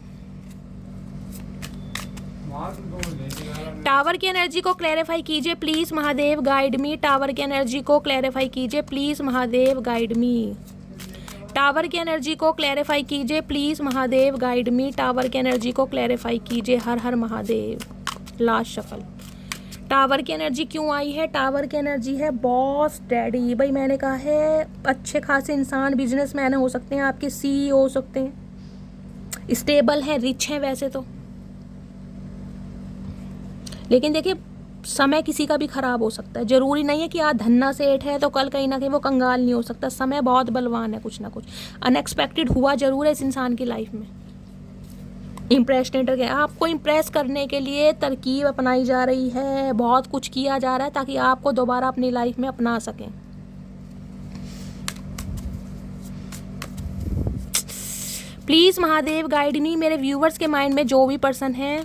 टावर की एनर्जी को क्लैरिफाई कीजिए please Mahadev, guide me. Tower की एनर्जी को क्लैरिफाई कीजिए please Mahadev, guide me. Tower की एनर्जी को क्लैरिफाई कीजिए please Mahadev, guide me. Tower की एनर्जी को क्लैरिफाई कीजिए, Har Har Mahadev. Last shuffle. Tower की एनर्जी क्यों आई है? टावर की एनर्जी है बॉस डैडी। भाई मैंने कहा है अच्छे खासे इंसान, बिजनेसमैन हो सकते हैं, आपके सीईओ हो सकते हैं, स्टेबल हैं, रिच हैं वैसे तो, लेकिन देखिए समय किसी का भी खराब हो सकता है। जरूरी नहीं है कि आज धन्ना सेठ है तो कल कहीं ना कहीं वो कंगाल नहीं हो सकता। समय बहुत बलवान है, कुछ ना कुछ अनएक्सपेक्टेड हुआ जरूर है इस इंसान की लाइफ में। इम्प्रेशनेटर के आपको इम्प्रेस करने के लिए तरकीब अपनाई जा रही है, बहुत कुछ किया जा रहा है ताकि आपको दोबारा अपनी लाइफ में अपना सकें। प्लीज़ महादेव गाइड मी। मेरे व्यूवर्स के माइंड में जो भी पर्सन है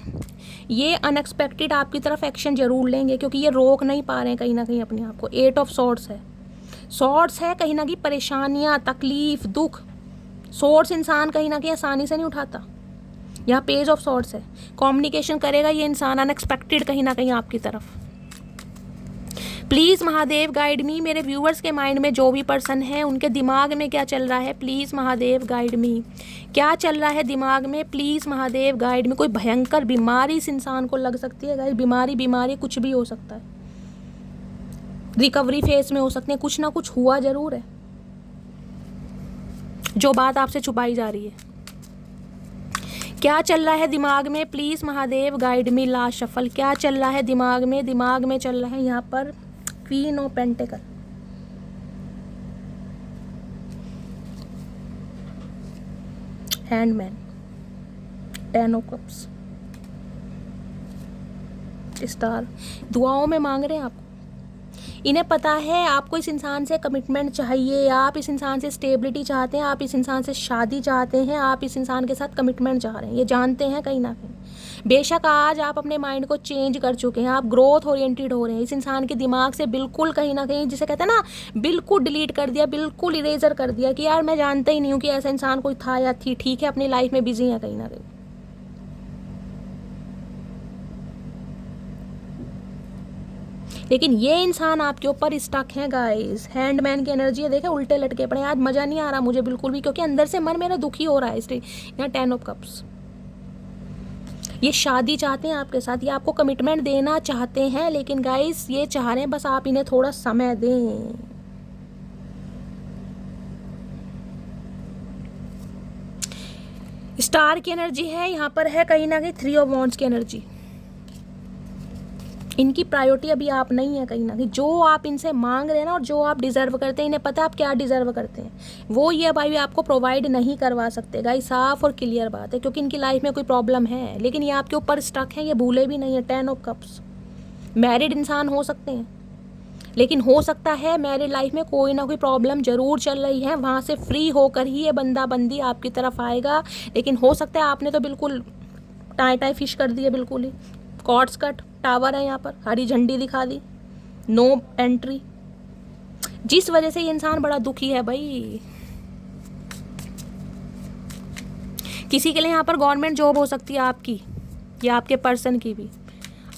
ये अनएक्सपेक्टेड आपकी तरफ एक्शन जरूर लेंगे, क्योंकि ये रोक नहीं पा रहे हैं कहीं ना कहीं अपने आप को। 8 ऑफ सॉर्ड्स है, सॉर्ड्स है कहीं ना कहीं परेशानियाँ, तकलीफ, दुख। सॉर्ड्स इंसान कहीं ना कहीं आसानी से नहीं उठाता। यहाँ पेज ऑफ सॉर्ड्स है, कम्युनिकेशन करेगा ये इंसान अनएक्सपेक्टेड कहीं ना कहीं आपकी तरफ। प्लीज़ महादेव गाइड मी। मेरे व्यूअर्स के माइंड में जो भी पर्सन है उनके दिमाग में क्या चल रहा है, प्लीज़ महादेव गाइड मी। क्या चल रहा है दिमाग में, प्लीज़ महादेव गाइड मी। कोई भयंकर बीमारी इस इंसान को लग सकती है गाइस, बीमारी कुछ भी हो सकता है, रिकवरी फेज में हो सकते हैं, कुछ ना कुछ हुआ जरूर है जो बात आपसे छुपाई जा रही है। क्या चल रहा है दिमाग में, please Mahadev guide me. Last shuffle. क्या चल रहा है दिमाग में? दिमाग में चल रहा है यहाँ पर queen of pentacle, handman, 10 of cups, star. दुआओं में मांग रहे हैं आपको। इन्हें पता है आपको इस इंसान से कमिटमेंट चाहिए, आप इस इंसान से स्टेबिलिटी चाहते हैं, आप इस इंसान से शादी चाहते हैं, आप इस इंसान के साथ कमिटमेंट चाह रहे हैं, ये जानते हैं कहीं ना कहीं। बेशक आज आप अपने माइंड को चेंज कर चुके हैं, आप ग्रोथ ओरिएंटेड हो रहे हैं, इस इंसान के दिमाग से बिल्कुल कहीं ना कहीं, जिसे कहते हैं ना, बिल्कुल डिलीट कर दिया, बिल्कुल इरेजर कर दिया कि यार मैं जानता ही नहीं हूँ कि ऐसा इंसान कोई था या थी। ठीक है, अपनी लाइफ में बिजी है कहीं ना कहीं। लेकिन ये इंसान आपके ऊपर स्टक है गाइस। हैंडमैन की एनर्जी है, देखे उल्टे लटके पड़े। आज मज़ा नहीं आ रहा मुझे बिल्कुल भी, क्योंकि अंदर से मन मेरा दुखी हो रहा है। इसलिए यहाँ 10 ऑफ कप्स, ये शादी चाहते हैं आपके साथ, ये आपको कमिटमेंट देना चाहते हैं, लेकिन गाइस ये चाह रहे हैं बस आप इन्हें थोड़ा समय दें। स्टार की एनर्जी है यहाँ पर, है कहीं ना कहीं 3 ऑफ वॉन्ड्स की एनर्जी। इनकी प्रायोरिटी अभी आप नहीं है कहीं ना कहीं। जो आप इनसे मांग रहे हैं ना और जो आप डिज़र्व करते हैं, इन्हें पता है आप क्या डिज़र्व करते हैं, वो ये भाई आपको प्रोवाइड नहीं करवा सकते गाइस। साफ और क्लियर बात है, क्योंकि इनकी लाइफ में कोई प्रॉब्लम है, लेकिन ये आपके ऊपर स्टक है, ये भूले भी नहीं है। 10 ऑफ कप्स, मैरिड इंसान हो सकते हैं, लेकिन हो सकता है मैरिड लाइफ में कोई ना कोई प्रॉब्लम जरूर चल रही है, वहाँ से फ्री होकर ही ये बंदा बंदी आपकी तरफ आएगा। लेकिन हो सकता है आपने तो बिल्कुल टाई टाई फिश कर दी है, बिल्कुल ही कॉर्ड्स कट, टावर है यहाँ पर, हरी झंडी दिखा दी, नो एंट्री, जिस वजह से ये इंसान बड़ा दुखी है भाई। किसी के लिए यहाँ पर गवर्नमेंट जॉब हो सकती है आपकी या आपके पर्सन की भी,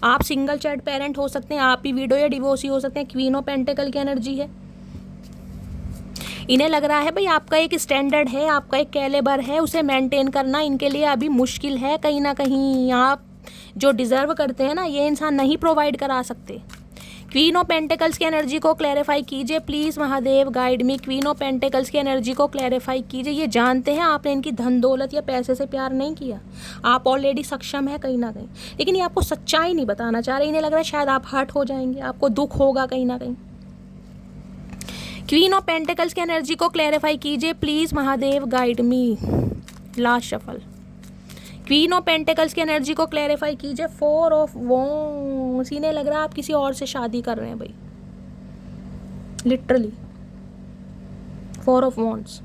आप सिंगल चाइल्ड पेरेंट हो सकते हैं, आप भी विडो या डिवोर्सी हो सकते हैं। क्वीन ऑफ पेंटिकल की एनर्जी है। इन्हें लग रहा है भाई आपका एक स्टैंडर्ड है, आपका एक कैलेबर है, उसे मेंटेन करना इनके लिए अभी मुश्किल है। कहीं ना कहीं आप जो डिज़र्व करते हैं ना, ये इंसान नहीं प्रोवाइड करा सकते। क्वीन ऑफ पेंटिकल्स की एनर्जी को क्लैरिफाई कीजिए please Mahadev, guide me. Queen of pentacles की एनर्जी को क्लैरिफाई कीजिए। ये जानते हैं आपने इनकी धन दौलत या पैसे से प्यार नहीं किया, आप ऑलरेडी सक्षम है कहीं ना कहीं, लेकिन ये आपको सच्चाई नहीं बताना चाह रहे। इन्हें लग रहा है शायद आप हर्ट हो जाएंगे, आपको दुख होगा कहीं ना कहीं। क्वीन ऑफ पेंटिकल्स की एनर्जी को क्लैरिफाई कीजिए please Mahadev, guide me. Last shuffle, queen of pentacles की एनर्जी को क्लैरिफाई कीजिए। फोर ऑफ वॉन्ड्स, इन्हें लग रहा है आप किसी और से शादी कर रहे हैं भाई, लिटरली। फोर ऑफ वॉन्ड्स,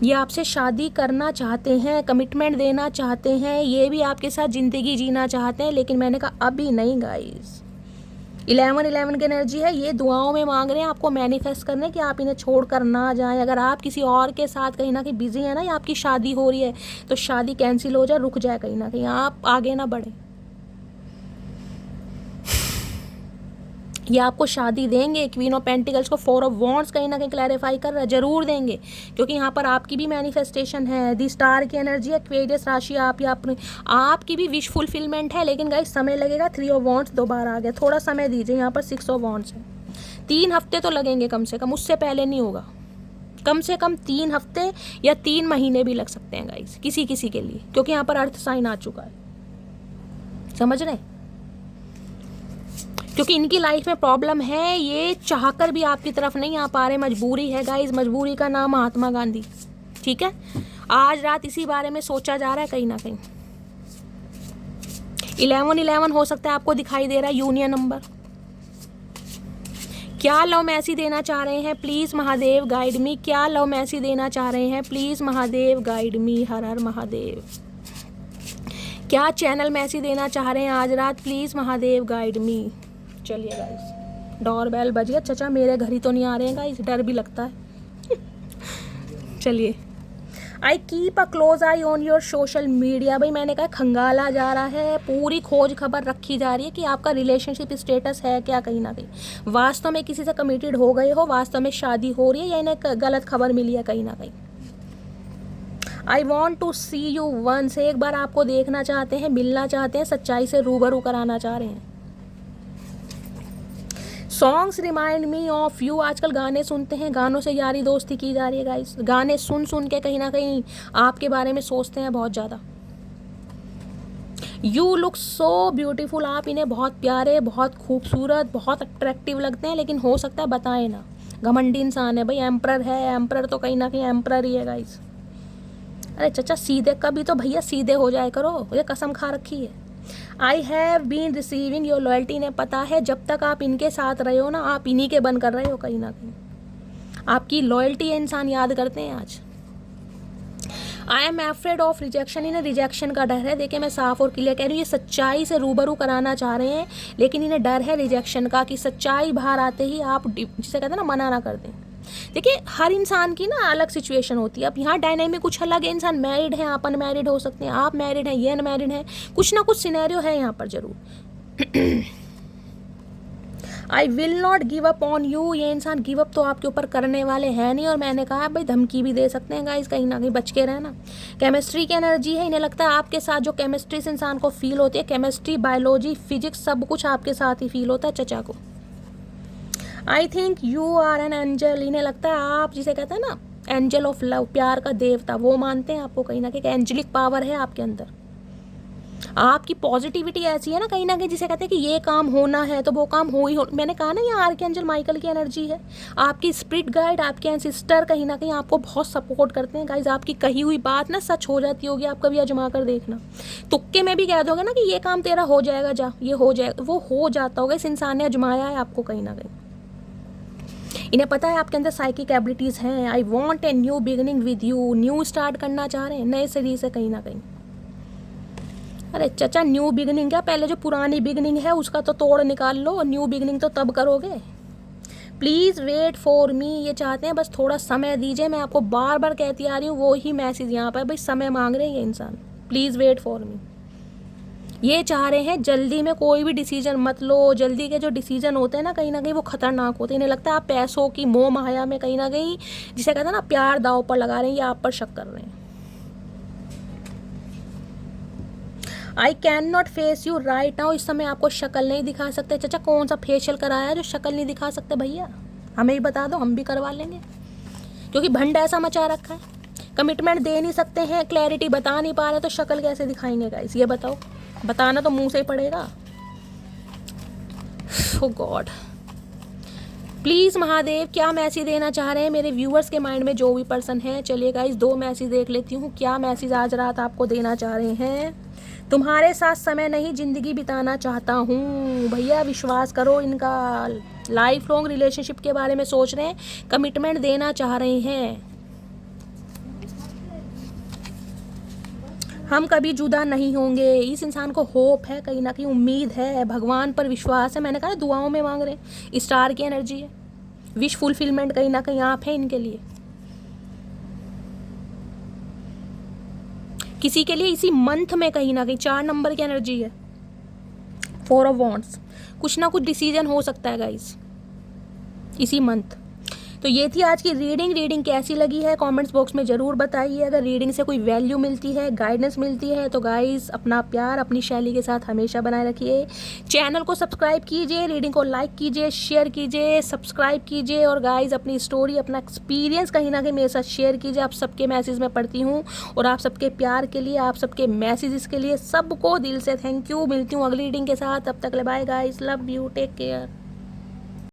ये आपसे शादी करना चाहते हैं, कमिटमेंट देना चाहते हैं, ये भी आपके साथ ज़िंदगी जीना चाहते हैं, लेकिन मैंने कहा अभी नहीं गाइस। 11 की एनर्जी है, ये दुआओं में मांग रहे हैं आपको मैनिफेस्ट करने कि आप इन्हें छोड़ कर ना जाएं। अगर आप किसी और के साथ कहीं ना कहीं बिजी है ना, या आपकी शादी हो रही है, तो शादी कैंसिल हो जाए, रुक जाए कहीं ना कहीं, आप आगे ना बढ़े। ये आपको शादी देंगे। क्वीन ऑफ पेंटिकल्स को फोर ऑफ वॉन्ड्स कहीं ना कहीं क्लैरिफाई कर रहा है, जरूर देंगे, क्योंकि यहाँ पर आपकी भी मैनिफेस्टेशन है। दी स्टार की एनर्जी है, एक्वेरियस राशि आप या अपने आपकी भी विश फुलफिलमेंट है, लेकिन गाइस समय लगेगा। 3 ऑफ वॉन्ड्स दोबारा आ गया, थोड़ा समय दीजिए। यहाँ पर 6 ऑफ वॉन्ड्स है, 3 हफ्ते तो लगेंगे कम से कम, उससे पहले नहीं होगा। कम से कम 3 हफ्ते या 3 महीने भी लग सकते हैं गाइस, किसी किसी के लिए, क्योंकि यहाँ पर अर्थ साइन आ चुका है, समझ रहे हैं। क्योंकि इनकी लाइफ में प्रॉब्लम है, ये चाहकर भी आपकी तरफ नहीं आ पा रहे, मजबूरी है गाइस। मजबूरी का नाम महात्मा गांधी, ठीक है। आज रात इसी बारे में सोचा जा रहा है कहीं ना कहीं। 11 हो सकता है आपको दिखाई दे रहा है, यूनियन नंबर। क्या लव मैसेज देना चाह रहे हैं प्लीज़ महादेव, गाइड मी। क्या लव मैसेज देना चाह रहे हैं प्लीज़ महादेव, गाइड मी। हर हर महादेव। क्या चैनल मैसेज देना चाह रहे हैं आज रात प्लीज़ महादेव, गाइड मी। चलिए गाइस, डोर बेल बज गया। चचा मेरे घर ही तो नहीं आ रहे हैं गाइस, डर भी लगता है। चलिए, I keep a close I on your social media. भाई मैंने कहा खंगाला जा रहा है, पूरी खोज खबर रखी जा रही है कि आपका रिलेशनशिप स्टेटस है क्या, कहीं ना कहीं वास्तव में किसी से कमिटेड हो गए हो, वास्तव में शादी हो रही है, या इन्हें गलत खबर मिली है कहीं ना कहीं। I want to see you once, एक बार आपको देखना चाहते हैं, मिलना चाहते हैं, सच्चाई से रूबरू कराना चाह रहे हैं। Songs remind me of you, आजकल गाने सुनते हैं, गानों से यारी दोस्ती की जा रही है गाइस। गाने सुन सुन के कहीं ना कहीं आपके बारे में सोचते हैं बहुत ज़्यादा। यू लुक सो ब्यूटीफुल, आप इन्हें बहुत प्यारे, बहुत खूबसूरत, बहुत अट्रैक्टिव लगते हैं, लेकिन हो सकता है बताएं ना। घमंडी इंसान है भाई, एम्प्रर है, एम्प्रर तो कहीं ना कहीं एम्प्रर ही है गाइस। अरे चचा सीधे कभी तो भैया सीधे हो जाए करो, ये कसम खा रखी है। I have been receiving your loyalty, ने पता है जब तक आप इनके साथ रहे हो ना, आप इन्हीं के बन कर रहे हो कहीं ना कहीं। आपकी लॉयल्टी इंसान याद करते हैं आज। I am afraid of rejection, इन्हें रिजेक्शन का डर है। देखिए मैं साफ और क्लियर कह रही हूँ, ये सच्चाई से रूबरू कराना चाह रहे हैं, लेकिन इन्हें डर है रिजेक्शन का, कि सच्चाई बाहर आते ही आप जिसे कहते हैं ना मना ना कर दें। देखिए हर इंसान की ना अलग सिचुएशन होती है। अब यहाँ डायनामिक कुछ अलग है, इंसान मैरिड है, आप अनमैरिड हो सकते हैं, आप मैरिड हैं, ये अनमैरिड हैं, कुछ ना कुछ सिनेरियो है यहाँ पर जरूर। I will not give up on you, ये इंसान गिव अप तो आपके ऊपर करने वाले हैं नहीं, और मैंने कहा भाई धमकी भी दे सकते हैं गाइस, कहीं ना कहीं बच के रहना। केमिस्ट्री की एनर्जी है, इन्हें लगता है आपके साथ जो केमिस्ट्री इस इंसान को फील होती है, केमिस्ट्री, बायोलॉजी, फिजिक्स, सब कुछ आपके साथ ही फील होता है चचा को। I think you are an angel, इन्हें लगता है आप जिसे कहते हैं ना एंजल ऑफ लव, प्यार का देवता, वो मानते हैं आपको कहीं ना कहीं, एंजलिक पावर है आपके अंदर। आपकी पॉजिटिविटी ऐसी है ना कहीं जिसे कहते हैं कि ये काम होना है तो वो काम हो। मैंने कहा ना, ये आर्कएंजल माइकल की एनर्जी है। आपकी स्पिरिट गाइड, आपके एंसेस्टर कहीं ना कहीं आपको बहुत सपोर्ट करते हैं गाइज। आपकी कही हुई बात ना सच हो जाती होगी, आप कभी आजमा कर देखना। तुक्के में भी कह दोगे ना कि ये काम तेरा हो जाएगा, जा ये हो जाएगा, वो हो जाता होगा। इस इंसान ने आजमाया है आपको कहीं ना कहीं। इन्हें पता है आपके अंदर साइकिक एबिलिटीज़ हैं। I want a new beginning with you, new start करना चाह रहे हैं नए सिरे से कहीं ना कहीं। अरे चाचा, न्यू बिगिनिंग क्या, पहले जो पुरानी बिगिनिंग है उसका तो तोड़ निकाल लो, न्यू बिगिनिंग तो तब करोगे। प्लीज़ वेट फॉर मी, ये चाहते हैं बस थोड़ा समय दीजिए। मैं आपको बार बार कहती आ रही हूँ, वो ही मैसेज यहाँ पर, भाई समय मांग रहे हैं ये इंसान। Please wait for me. ये चाह रहे हैं जल्दी में कोई भी डिसीजन मत लो। जल्दी के जो डिसीजन होते हैं ना कहीं वो खतरनाक होते हैं। इन्हें लगता है आप पैसों की मोह माया में कहीं ना कहीं, जिसे कहते हैं ना प्यार दाव पर लगा रहे हैं, या आप पर शक कर रहे हैं। I can not face you right now, इस समय आपको शक्ल नहीं दिखा सकते। चाचा कौन सा फेशियल कराया है जो शक्ल नहीं दिखा सकते भैया? हमें ही बता दो, हम भी करवा लेंगे। क्योंकि भंड ऐसा मचा रखा है, कमिटमेंट दे नहीं सकते हैं, क्लैरिटी बता नहीं पा रहे, तो शक्ल कैसे दिखाएंगे गाइस? ये बताओ, बताना तो मुंह से ही पड़ेगा। ओह गॉड, प्लीज़ महादेव, क्या मैसेज देना चाह रहे हैं मेरे व्यूअर्स के माइंड में जो भी पर्सन है? चलिए गाइस, 2 मैसेज देख लेती हूँ, क्या मैसेज आज रात आपको देना चाह रहे हैं। तुम्हारे साथ समय नहीं ज़िंदगी बिताना चाहता हूँ। भैया विश्वास करो, इनका लाइफ लॉन्ग रिलेशनशिप के बारे में सोच रहे हैं, कमिटमेंट देना चाह रहे हैं। हम कभी जुदा नहीं होंगे, इस इंसान को होप है कहीं ना कहीं, उम्मीद है, भगवान पर विश्वास है। मैंने कहा दुआओं में मांग रहे हैं, स्टार की एनर्जी है, विश फुलफिलमेंट कहीं ना कहीं आप हैं इनके लिए। किसी के लिए इसी मंथ में कहीं ना कहीं 4 नंबर की एनर्जी है, 4 ऑफ वॉन्ड्स, कुछ ना कुछ डिसीजन हो सकता है गाइस इसी मंथ। तो ये थी आज की रीडिंग कैसी लगी है कमेंट्स बॉक्स में ज़रूर बताइए। अगर रीडिंग से कोई वैल्यू मिलती है, गाइडेंस मिलती है, तो गाइस अपना प्यार अपनी शैली के साथ हमेशा बनाए रखिए। चैनल को सब्सक्राइब कीजिए, रीडिंग को लाइक कीजिए, शेयर कीजिए, सब्सक्राइब कीजिए, और गाइस अपनी स्टोरी, अपना एक्सपीरियंस कहीं ना कहीं मेरे साथ शेयर कीजिए। आप सबके मैसेज मैं पढ़ती हूँ, और आप सबके प्यार के लिए, आप सबके मैसेजेस के लिए सबको दिल से थैंक यू। मिलती हूँ अगली रीडिंग के साथ, तब तक ले bye guys, love you, take care.